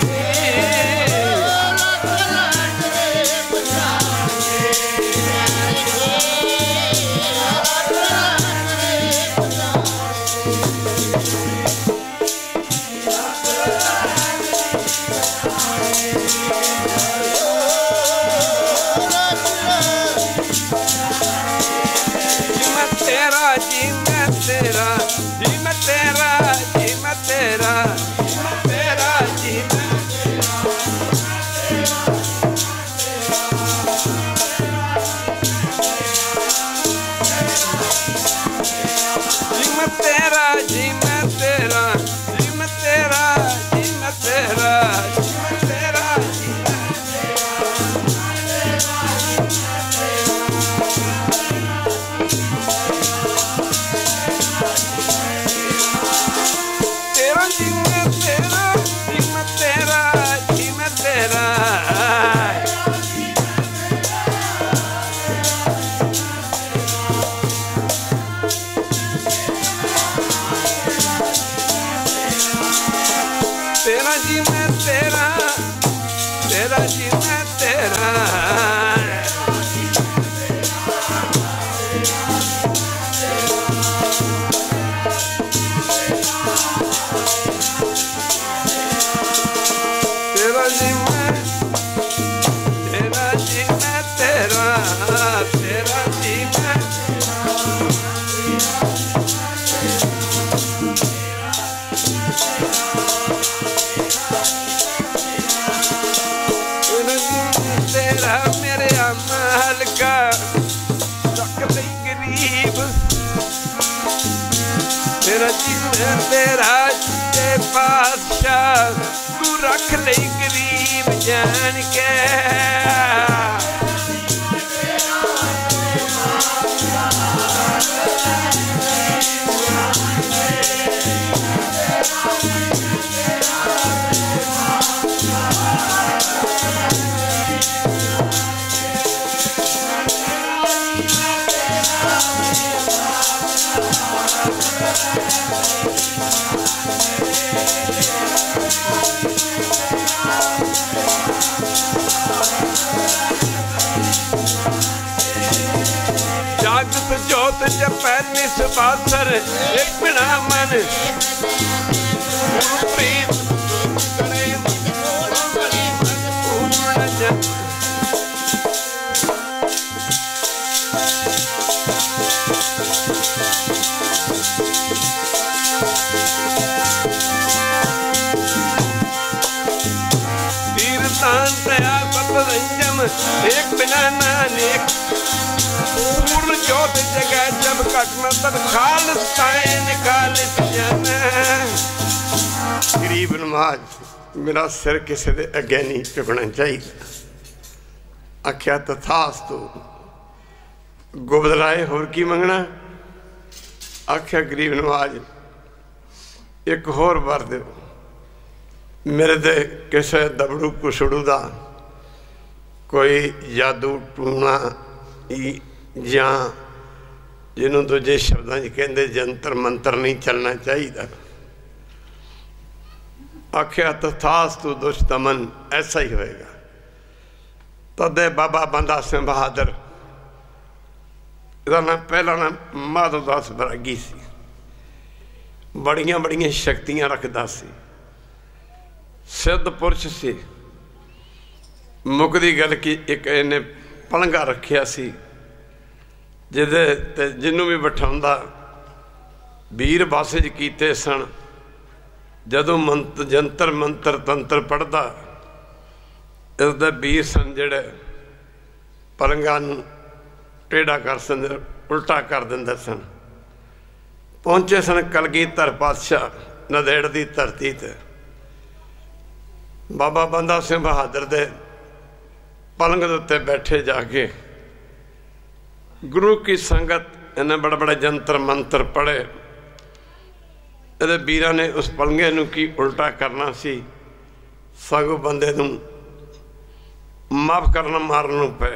तेरा पातशाह तू रख ले गरीब जान के जोत जपै निस्वासर एक बिना मन प्रीत करे तीर्थान दया सतरंजन एक बिना नानेक पूर्ण ज्योत जगह जब घटना तब खालिस ताए निकालिस जाना। गरीब नवाज मेरा सिर किसी के अगे नहीं झुकना चाहिए। आख्या तथास्तु। गोबिंद राय होर की मंगना? आख्या गरीब नवाज एक होर वर दो, मेरे ते किसी दबड़ू कुछड़ू का कोई जादू टूना या जिन्हों दूजे शब्दों कहते जंतर मंत्र नहीं चलना चाहिए। आख्या तथास्तु दुष्टमन ऐसा ही होएगा। तदे बाबा बंदा सिंह बहादुर, इसका नाम पहला नाम माधवदास बरागी सी, बड़िया बड़िया शक्तियां रखता सी, सिद्ध पुरुष से। मुकदी गल की एक इन्हें पलंगा रखिया सी जिदे ते जिन्हों भी बिठाउंदा वीर बासिज कीते सन। जदों जंतर मंत्र तंत्र पढ़दा इसदा वीर सन जिहड़े पलंगा नूं टेढ़ा कर सन, उल्टा कर दिंदे सन। पहुंचे सन कलगीधर पातशाह नंदेड़ दी धरती ते। बाबा बंदा सिंह बहादुर दे पलंग दे उत्ते बैठे जाके गुरु की संगत इन्हें बड़े बड़े जंतर मंत्र पढ़े। ये वीरां ने उस पलंगे नूं की उल्टा करना सी, सगों बंदे नूं माफ करना मारन पे।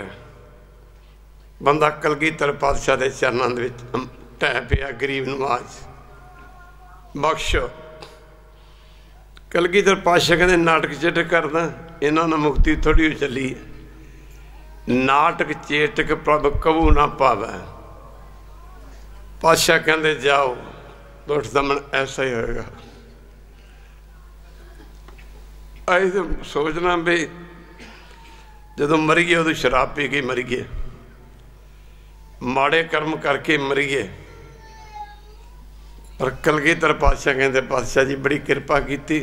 बंदा कलगीधर पातशाह के चरणों दे विच ढह पिया। गरीब नवाज बख्शो। कलगीधर पातशाह कहते नाटक चेटक करदा, इन्हां नाल मुक्ति थोड़ी चली। नाटक चेटक प्रभ कबू ना पावै। पातशाह कहते जाओ दुष्ट दमन ऐसा ही होएगा। अस तो सोचना भी जदों मरीए उदों शराब पी के मरीए, माड़े कर्म करके मरीए। पर कलगीधर पातशाह कहते पातशाह जी बड़ी कृपा की,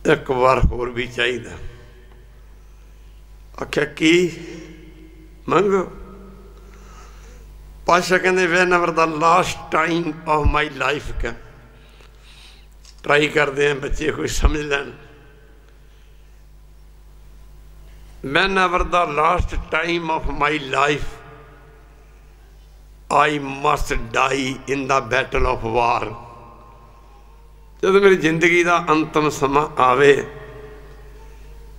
एक बार होर भी चाहिए। आख्या की मंगो? पातशाह कहते whenever the last time of my life का ट्राई करते हैं बच्चे कोई समझ लैन। Whenever the last time of my life I must die in the battle of war. जब मेरी जिंदगी का अंतिम समा आवे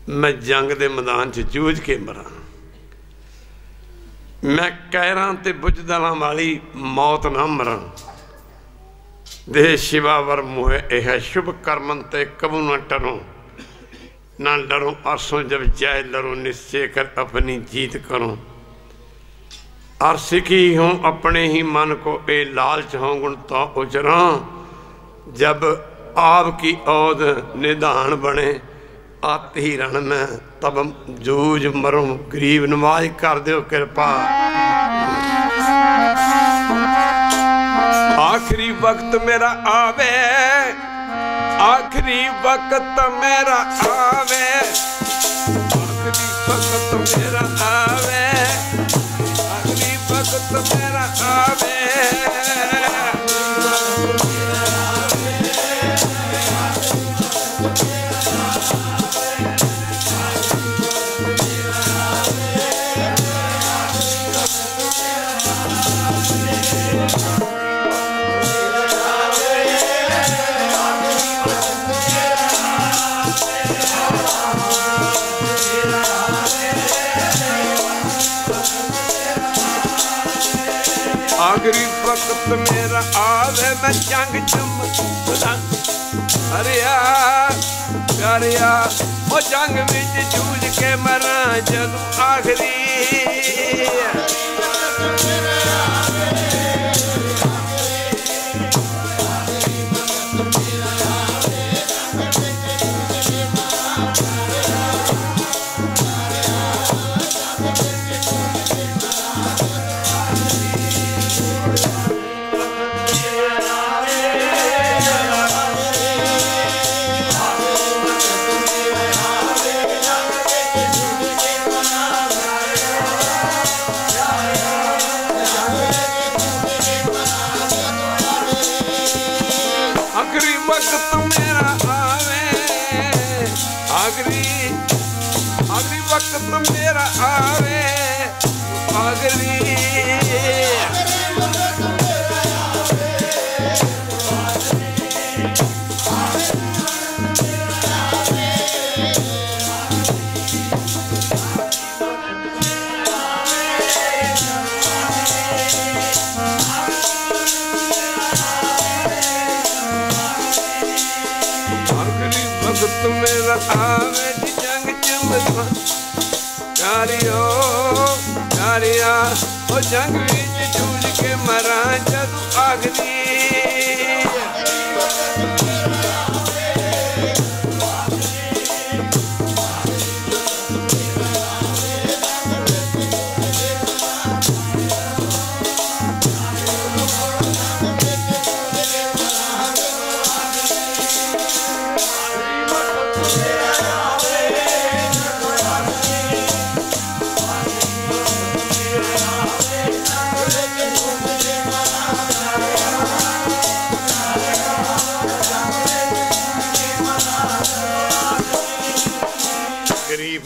मैं जंग के मैदान च जूझ के मरा। मैं कैरां ते बुझदलां वाली मौत ना मरा। देह शिवावर मुहे यह शुभ कर्मन ते कबू न टरो, ना डरो आसों जब जाए लड़ो निश्चय कर अपनी जीत करो। और सिखी हूँ अपने ही मन को ए लालच हों गुण तो उचरा। जब आपकी औद निधान बने आत ही रण में तब जूझ मरो। गरीब नवाज कर दो कृपा। आखिरी वक्त मेरा आवे, आखिरी वक्त मेरा आवे, आखिरी वक्त मेरा आवे, आखिरी वक्त मेरा आवे। आखिरी वक्त मेरा आवे मैं जंग चुम अरिया प्यारिया वो जंग विच जूझ के मरा जदू आखिरी। वक्त मेरा आवे, आखिरी वक्त मेरा आवे, आखिरी वक्त मेरा आवे जी जंग च प्यारियो प्यारिया ओ जंग विच जूझ के मरा जदू आखरी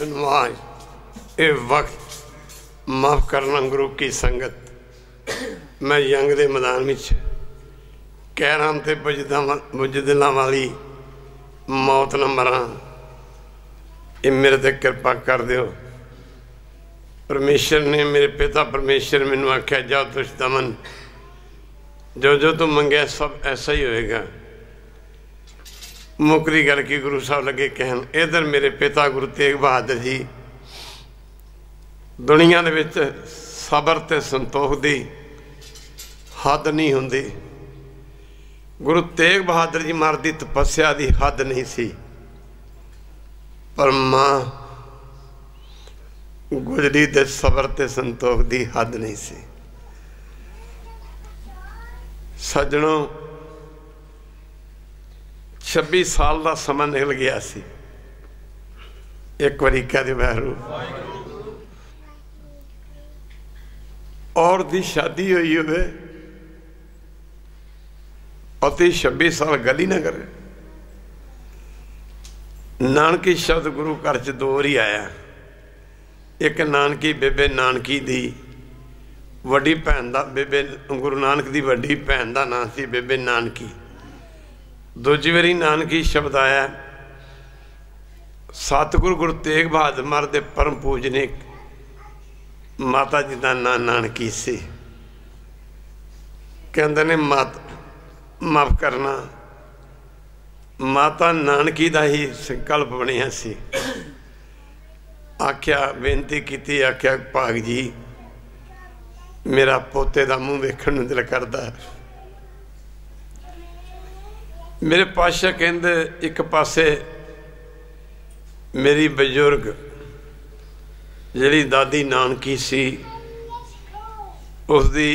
नवाज ये वक्त माफ करना गुरु की संगत। मैं यंग के मैदान में कैरां ते बुजदिलों वाली मौत न मरा, ये मेरे ते कृपा कर दियो। परमेश्वर ने मेरे पिता परमेश्वर मैनू आख्या जाओ तुझ दमन जो जो तू मंगया सब ऐसा ही होएगा। मुकरी करके गुरु साहब लगे कहन इधर मेरे पिता गुरु तेग बहादुर जी दुनिया दे विच सबर ते संतोख दी हद नहीं हुंदी। गुरु तेग बहादुर जी महाराज दी तपस्या दी हद नहीं सी, पर मां गुजरी दे सबर ते संतोख दी हद नहीं सी। सज्जणों 26 साल का समा निकल गया सी। एक बारी कह दे वैरू और दी शादी हुई हो पति 26 साल गली ना करे। नानकी शब्द गुरु घर च दो बारी आया। एक नानकी बेबे नानकी दी वड्डी भैन दा बेबे गुरु नानक दी वड्डी भैन दा नाम सी बेबे नानकी। दूजी बारी नानकी शब्द आया सतगुरु गुरु तेग बहादुर महाराज दे परम पूजनीक माता जी का नाम नानकी सी। कहते ने माफ करना माता नानकी का ही संकल्प बनिया सी। आख्या बेनती की आख्या भाग जी मेरा पोते का मूँह वेखण नूं दिल करदा। मेरे पातशाह कहंदे एक पासे मेरी बजुर्ग जिहड़ी दादी नानकी सी उसदी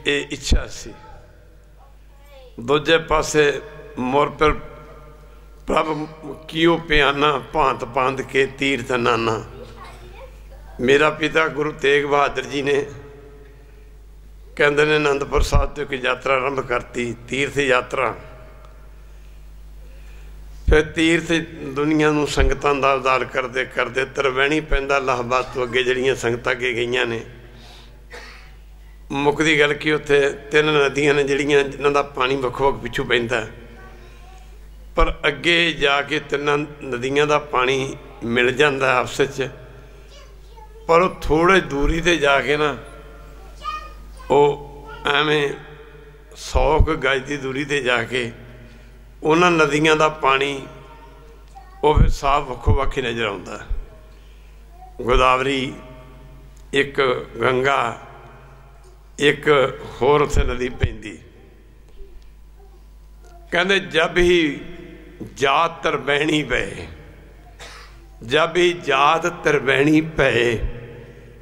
ये इच्छा सी, दूजे पासे मोर पर प्रभ कियो पियाना भांत भांत के तीर्थ नाना। मेरा पिता गुरु तेग बहादुर जी ने कहते ने आनंदपुर साहब तो एक यात्रा आरंभ करती तीर्थ यात्रा। फिर तीर्थ दुनिया नूं संगतां दा उद्धार करते करते तरवैणी पैंदा इलाहाबाद तो अगे जिहड़ियां संगतां अगे गईयां ने। मुकदी गल कि उत्थे 3 नदियां ने जिहड़ियां जिन्हां दा पानी वक्खो वक्ख पिछू पैंदा, पर अगे जाके 3 नदियां दा पानी मिल जाता आपस च। पर थोड़े दूरी ते जाके ना वो एवें 100 गज की दूरी ते जाके उन्होंने नदियां का पानी वो फिर साफ वक्खो वक्ख ही नज़र आता। गोदावरी एक गंगा एक होर उत्थे नदी पैंदी। कहते जब ही जात तरबैणी पे, जब ही जात तरबैणी पे,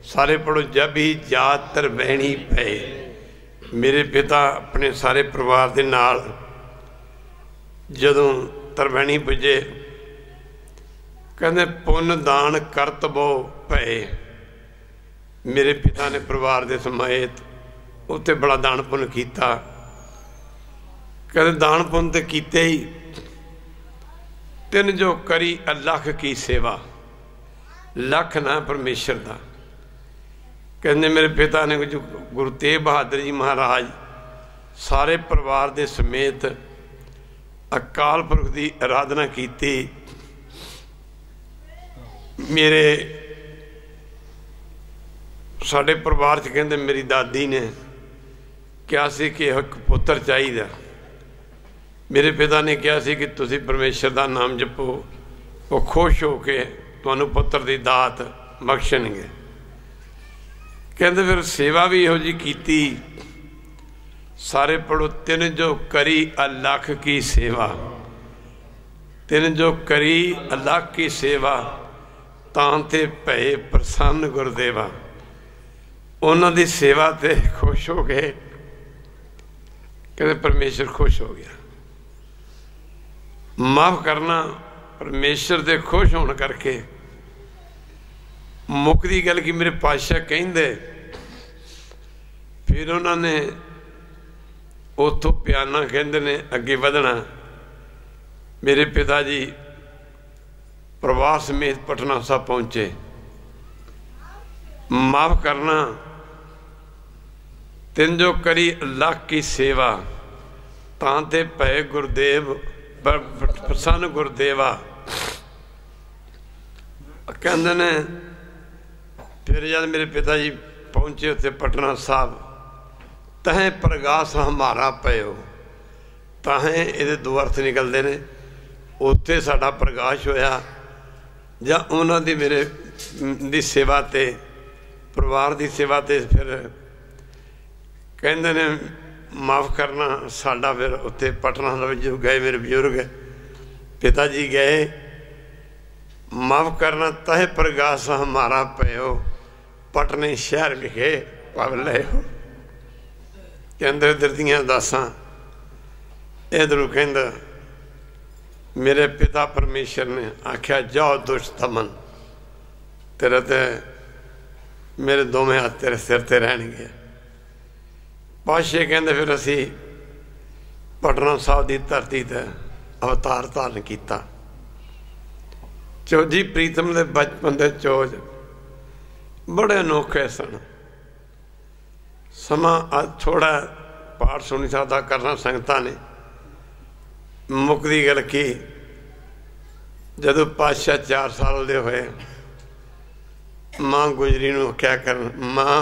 सारे पढ़ो जब ही जात तरबैणी पे। मेरे पिता अपने सारे परिवार के नाल जदों तरबैणी पुजे कहते पुन दान करत बो पे। मेरे पिता ने परिवार के समेत उत्ते बड़ा दान पुन किया। कहते दान पुन तो किते ही तिन जो करी अलख की सेवा। लख ना परमेश्वर का। कहते मेरे पिता ने जो गुरु तेग बहादुर जी महाराज सारे परिवार के समेत अकाल पुरख की आराधना की। मेरे साढ़े परिवार च कहते मेरी दादी ने क्या सी कि एक पुत्र चाहिए। मेरे पिता ने कहा सी कि तुसी परमेश्वर का नाम जपो, वो खुश हो के तुहानू पुत्र की दात बख्शणगे। कहते फिर सेवा भी इहो जी कीती। सारे पढ़ो, तिन जो करी अलख की सेवा। तिन जो करी अलख की सेवा तां ते भए प्रसन्न गुरदेवा। उन्हों की सेवा ते खुश हो गए। कहते परमेश्वर खुश हो गया। माफ करना परमेश्वर के खुश होने करके मुक्ति गल की मेरे पातशाह कहिंदे। फिर उन्होंने उतों प्याना कहते ने अगे बढ़ना। मेरे पिता जी परिवार समेत पटना साहब पहुंचे। माफ करना तिन जो करी अलख की सेवा तां ते भय गुरदेव प्रसन्न गुरदेवा। कहते ने फिर जब मेरे पिता जी पहुंचे उत्थे पटना साहब, तहें प्रगास हमारा पयो। तहें ये दो अर्थ निकलते हैं। उत्थे साडा प्रकाश होया जां उन्हां दी मेरे दी सेवा ते परिवार की सेवा ते फिर कहते ने माफ़ करना साडा फिर उत्थे पटना जो गए मेरे बजुर्ग पिता जी गए। माफ़ करना तह प्रगास हमारा पयो पटने शहर विखे पव लियो। कहते इधर दियाँ दासां इधरों कहता मेरे पिता परमेश्वर ने आख्या जाओ दुष्ट दमन तेरे ते मेरे दोवें हाथ तेरे सिर ते रहणगे। पातशाह कहते फिर असी पटना साहब की धरती ते अवतार धारण किया। चौजी प्रीतम के बचपन के चौज बड़े अनोखे सन। समा अज थोड़ा पाठ सुनी सकता करना संगतां ने मुक्ति गल की। जदों पातशाह 4 साल दे होए मां गुजरी नूं क्या करन, मां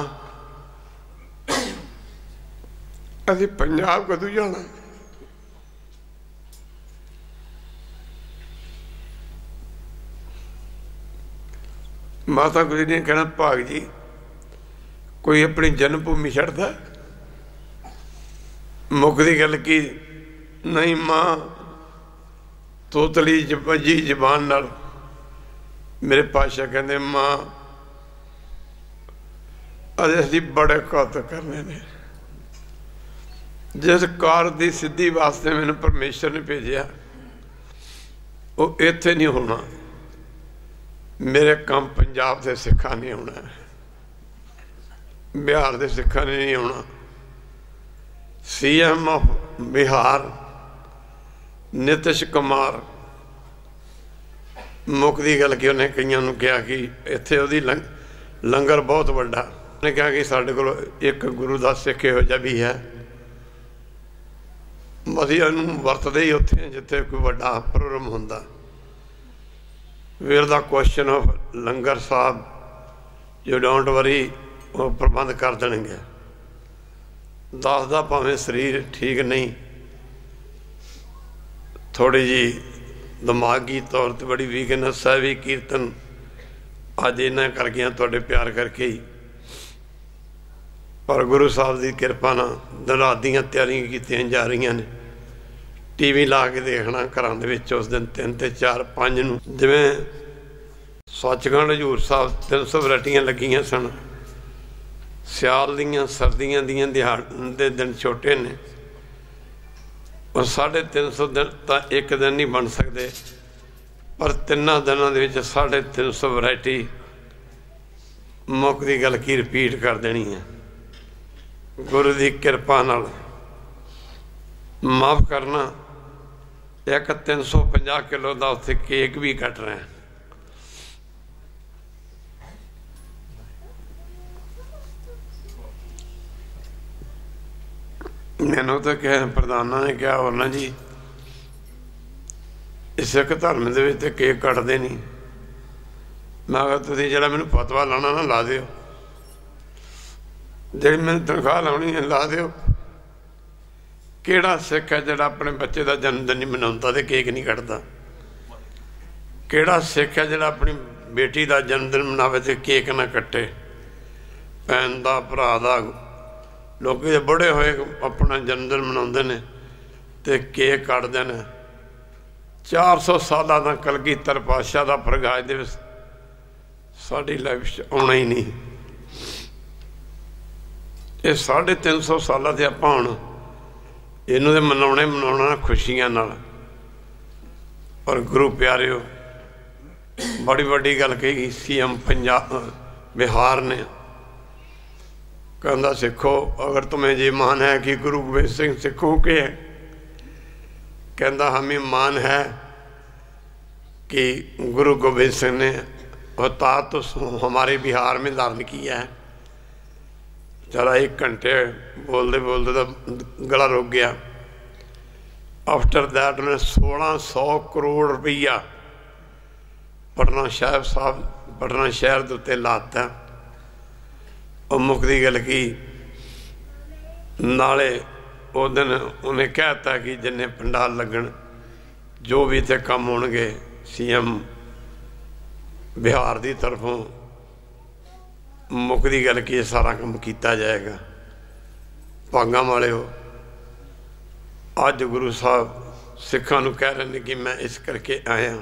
असीं पंजाब कदों जाना। माता गुजरी ने कहना भाग जी कोई अपनी जन्मभूमि छड्डदा। मुक्ति गल की नहीं मां तोतली जी जबान नाल मेरे पातशाह कहते मां असीं बड़े कौत करने ने। जिस कार की सिद्धि वास्ते मैंने परमेश्वर ने भेजा वो इत्थे नहीं होना। मेरे काम पंजाब के सिखा नहीं होना, बिहार के सिखा ने नहीं होना। CM ऑफ बिहार नीतीश कुमार मुक्ति गल की उन्हें कई कहा कि इत्थे उहदी लंगर बहुत वड्डा। उन्हें कहा कि साढ़े को एक गुरु का सिख इहो जिहा भी है। असीं इहनूं वरतदे ही उत्थे जिथे कोई वड्डा प्रोग्राम हुंदा। वेयर द क्वेश्चन ऑफ लंगर साहब यू डोंट वरी वो प्रबंध कर देंगे। दसदा भावें शरीर ठीक नहीं, थोड़ी जी दिमागी तौर पर बड़ी वीकनेस है भी। कीर्तन अज इन्ना कर गया थोड़े प्यार करके ही, पर गुरु साहब की कृपा नाल दिन रात दीयां तैयारियां कीतियां जा रही ने। TV ला के देखना घरां दे विच उस दिन 3 ते 4 5 नूं जिवें सचखंड हजूर साहब 300 वैरायटियां लगियां सन। सियाल दियां सर्दियां दियां दिहाड़ दे दिन छोटे ने और 350 दिन तो एक दिन नहीं बन सकते, पर 3 दिनों के 350 वैरायटी मुक्ति गल की रिपीट कर देनी है। गुरु की कृपा नाल। माफ़ करना एक 350 किलो का उत्थे केक भी कट रहे हैं। मैनू तो कह प्रधाना ने कहा वरना जी सिख धर्म के केक कटते नहीं। मैं कहा तुसीं जिहड़ा मैनूं फतवा लाना ना ला दिओ, जिहड़ी मैनूं तनख्वाह लाउणी है ला दिओ। किहड़ा सिख है जिहड़ा अपने बच्चे का जन्मदिन नहीं मनाउंदा ते केक नहीं कटदा? किहड़ा सिख है जिहड़ा अपनी बेटी का जन्मदिन मनावे ते केक ना कट्टे? भैन का भरा का लोग बड़े होए अपना जन्मदिन मनाते हैं तो केक कटते हैं। 400 साल का कलगीधर पातशाह का प्रकाश दिवस साड़ी लाइफ आना ही नहीं। ये 350 साल से आप हूँ इनू तो मना खुशियां नाल। और गुरु प्यारिओ बड़ी वड्डी गल कही CM पंजाब बिहार ने, कहता सिखो अगर तुम्हें ये मान है कि गुरु गोबिंद सिंह सिखों के है, कहता हमें मान है कि गुरु गोबिंद सिंह ने अवतार तो हमारे बिहार में धारण किया है। चला 1 घंटे बोलते बोलते तो गला रुक गया। आफ्टर दैट उन्हें 1600 करोड़ रुपया पटना साहब पटना शहर के उत्ते लाता। और मुक्ति गल की नाले उस दिन उन्हें कहता कि जिन्ने पंडाल लगन जो भी इतने काम होणगे CM बिहार की तरफों मुक्ति गल की सारा काम किया जाएगा। भागां वाले हो अज गुरु साहब सिखां नूं कह रहे हैं कि मैं इस करके आया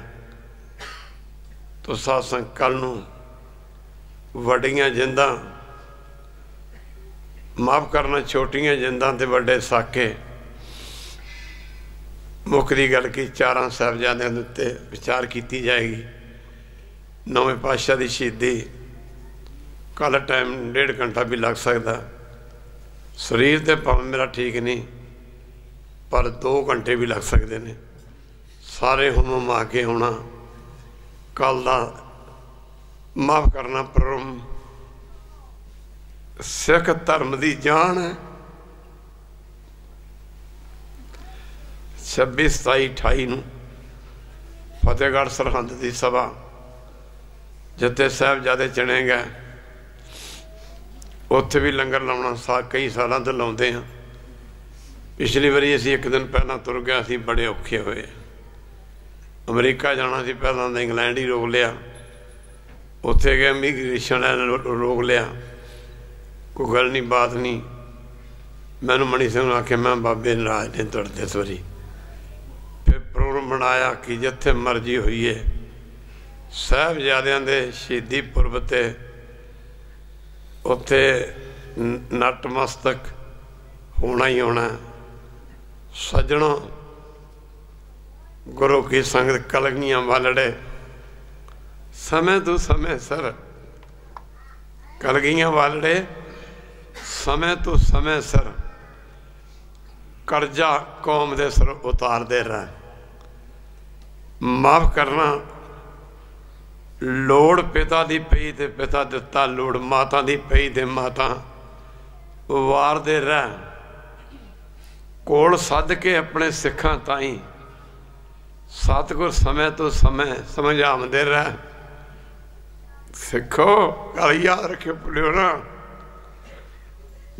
तो सत्संग कल नूं वड्डियां जिंदां माफ़ करना छोटियां जिंदां ते वड्डे साके। मुक्ति गल की 4 साहिबजादियां दे उत्ते विचार की जाएगी। 9वें पातशाह की शहीदी कल टाइम 1.5 घंटा भी लग सकता। शरीर तो भावें मेरा ठीक नहीं पर 2 घंटे भी लग सकते हैं। सारे हुम आके होना कल का माफ़ करना परम सिख धर्म की जान है। 26, 27, 28 नूं फतेहगढ़ सरहंद की सभा जिते साहिबजादे चने गए उत्थे भी लंगर लाउणा कई सालों तो लाउंदे हैं। पिछली बारी असीं 1 दिन पहला तुर गए, असीं बड़े औखे होए। अमरीका जाना सी पहलां तो इंग्लैंड ही रोक लिया, उत्थे गए इमीग्रेशन वाले रोक लिया। कोई गल नहीं बात नहीं। मैनू मणि सिंह ने आख्या मैं बाबे नाराज ने तुरते इस बारी। फिर प्रोग्राम बनाया कि जिथे मर्जी होईए साहिबजादियां दे शहीदी पुरब ते उत्थे नतमस्तक होना ही होना। सज्जणों गुरु की संगत कलगियां वालड़े समय तो समय सर कलगियां वालड़े समय तो समय सर कर्जा कौम दे सर उतारते रह। माफ़ करना लोड़ पिता दी पई ते पिता दिता लोड़ माता दी पई ते माता वारदे रह। कोल सद के अपने सिखां ताई सतगुर समय तो समय समझावदे रह। सिखो गल याद रखियो भुलियो ना,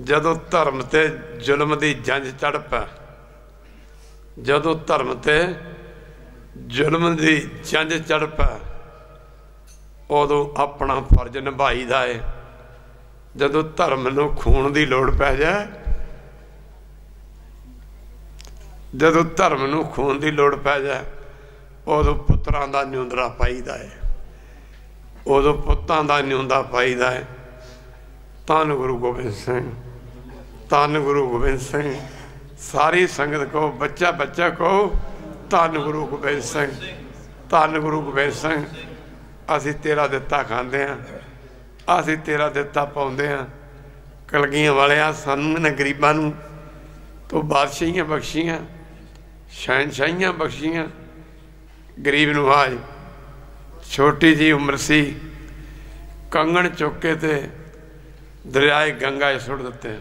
जदों धर्म ते जुल्म की जंज चढ़ पै, जदों धर्म ते जुल्म की जंज चढ़ पै उदों अपना फर्ज निभाईदा है। जदों धर्म नूं खून की लोड़ पै जाए, जदों धर्म नूं खून की लोड़ पै जाए उदों पुत्रां दा न्यूंदरा पाईदा है, उदों पुत्तां दा न्यूंदा पाईदा है। धन गुरु गोबिंद सिंह, धन गुरु गोबिंद सिंह। सारी संगत को बच्चा बच्चा को धन गुरु गोबिंद सिंह, धन गुरु गोबिंद सिंह। असी तेरा दिता खांदे हैं, असी तेरा दिता पाउंदे हैं। कलगियां वालिया सानू इन्हां गरीबां नूं तो बादशाहियां बख्शियां, शहनशाहियां बख्शियां, गरीब नवाज। छोटी जी उम्र सी, कंगण चुक के ते दरियाए गंगा सुट दिते।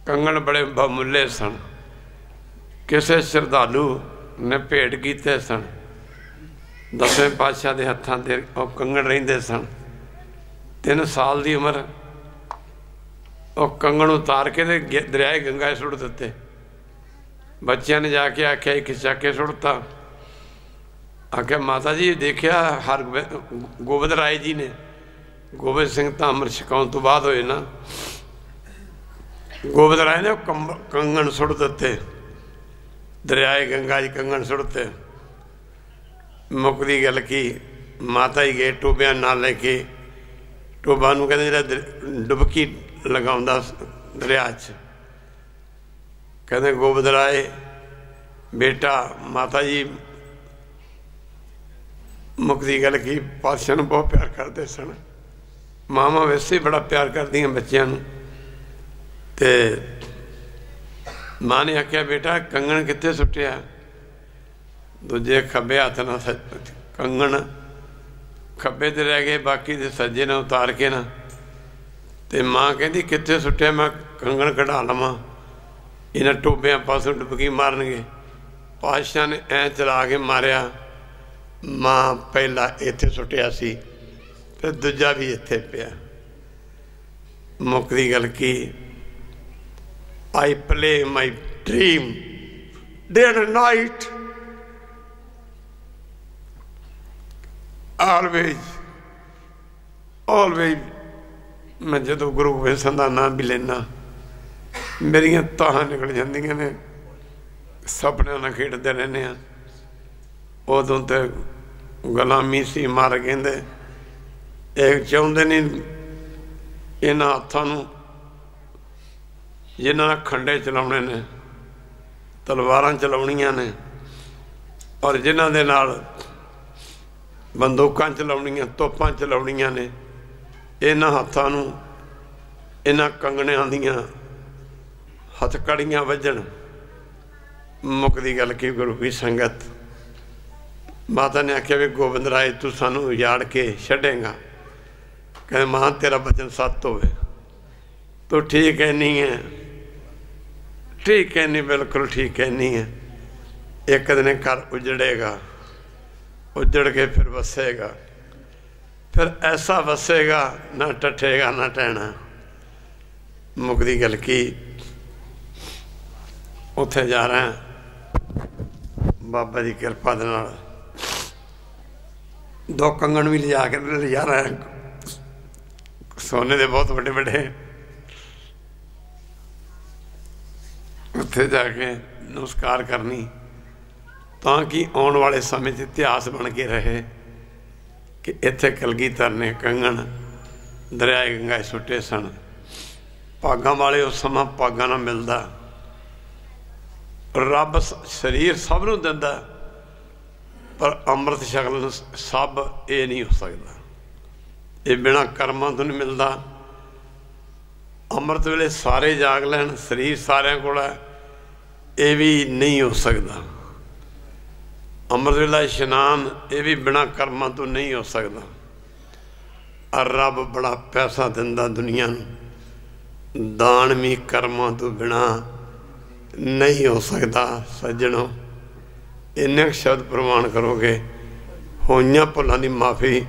कंगण बड़े बहुमुल्ले सन, किसी श्रद्धालु ने भेंट किए सन। 10वें पातशाह के हत्थां ते कंगण रहिंदे सन। 3 साल की उम्र, और कंगण उतार के दरियाए गंगा सुट दिते। बच्चों ने जाके आख्या एक चक के सुटता। आख्या माता जी देखिया हर गोबिंद राय जी ने, गोबिंद सिंह तो अमृत छकाउण तो बाद होए ना, गोबिंद राय ने कंगण सुट दिते दरियाए गंगा जी, कंगण सुटते। मुकदी गल की माता जी गए टोबिया नाल लेके, टोबा नूं कहंदे जिहड़ा डुबकी लगाउंदा दरिया च, कहते गोबिंद राय बेटा माता जी मुकदी गल की पातशाह नूं बहुत प्यार करते सन। मावां वैसे ही बड़ा प्यार करदियां बच्चों नूं। ते मां ने आख्या बेटा कंगण कित्थे सुट्टिया? दूजे खब्बे हत्थ नाल कंगण खब्बे ते रह गए, बाकी दे सज्जे ने उतार के ना। ते मां कहती कित्थे सुट्टिया? मैं कंगण कढा लवां, इन्हां टोबियां पासों डुबकी मारनगे। पातशाह ने ऐ चला के मारिया। मां पहला इत्थे सुटिया सी ते दूजा भी इत्थे पिया। मुकदी गल की I play my dream day and night always always. मैं जो गुरु गोबिंद सिंह का नाम भी लेना, मेरिया ताहां निकल जांदियां ने, सपने नाल खेडदे रहने। उदों तो गुलामी सी, मार कहंदे एक चाहुंदे नहीं इन्हां हत्थां नूं जिन्हां नाल खंडे चलाउणे ने, तलवारां चलाउणियां ने, और जिन्हां दे नाल बंदूकां चलाउणियां, तोपां चलाउणियां ने। इन्हां हत्थां नूं इन्हां कंगणियां दीयां हथकड़ियां वजन। मुकदी गल की गुरु की संगत। माता ने आख्या भी गोबिंद राय तू सानू उजाड़ के छड़ेगा? कहे मां तेरा बचन सत्य होवे। तो ठीक है नहीं है, ठीक है नहीं, बिल्कुल ठीक है नहीं है। एक दिन घर उजड़ेगा, उजड़ के फिर वसेगा, फिर ऐसा वसेगा ना टठेगा ना टहना। मुकदी गल की उत्थे जा रहा है बाबा जी कृपा दे नाल। 2 कंगण भी लिजा के लिजा रहा है, सोने दे बहुत बड़े बड़े। उत्थे जाके नमस्कार करनी ताकि आने वाले समय इतिहास बन के रहे कि इत्थे कलगीधर ने कंगण दरियाए गंगा सुटे सन। भागां वाले उस समा भागां ना मिलदा। रब शरीर सब नूं दिंदा, पर अमृत छकण सब ये नहीं हो सकता। ये बिना कर्मां तो नहीं मिलता। अमृत वेले सारे जाग लैन, शरीर सारिਆਂ कोल है, ये भी नहीं हो सकता। अमृत वेला इशनान ये भी बिना कर्मां तो नहीं हो सकता। और रब बड़ा पैसा दिंदा दुनिया नूं, दान भी कर्मां तो बिना नहीं हो सकता। सज्जनों इन्ने शब्द प्रमाण करोगे, होइयां भुलां दी माफ़ी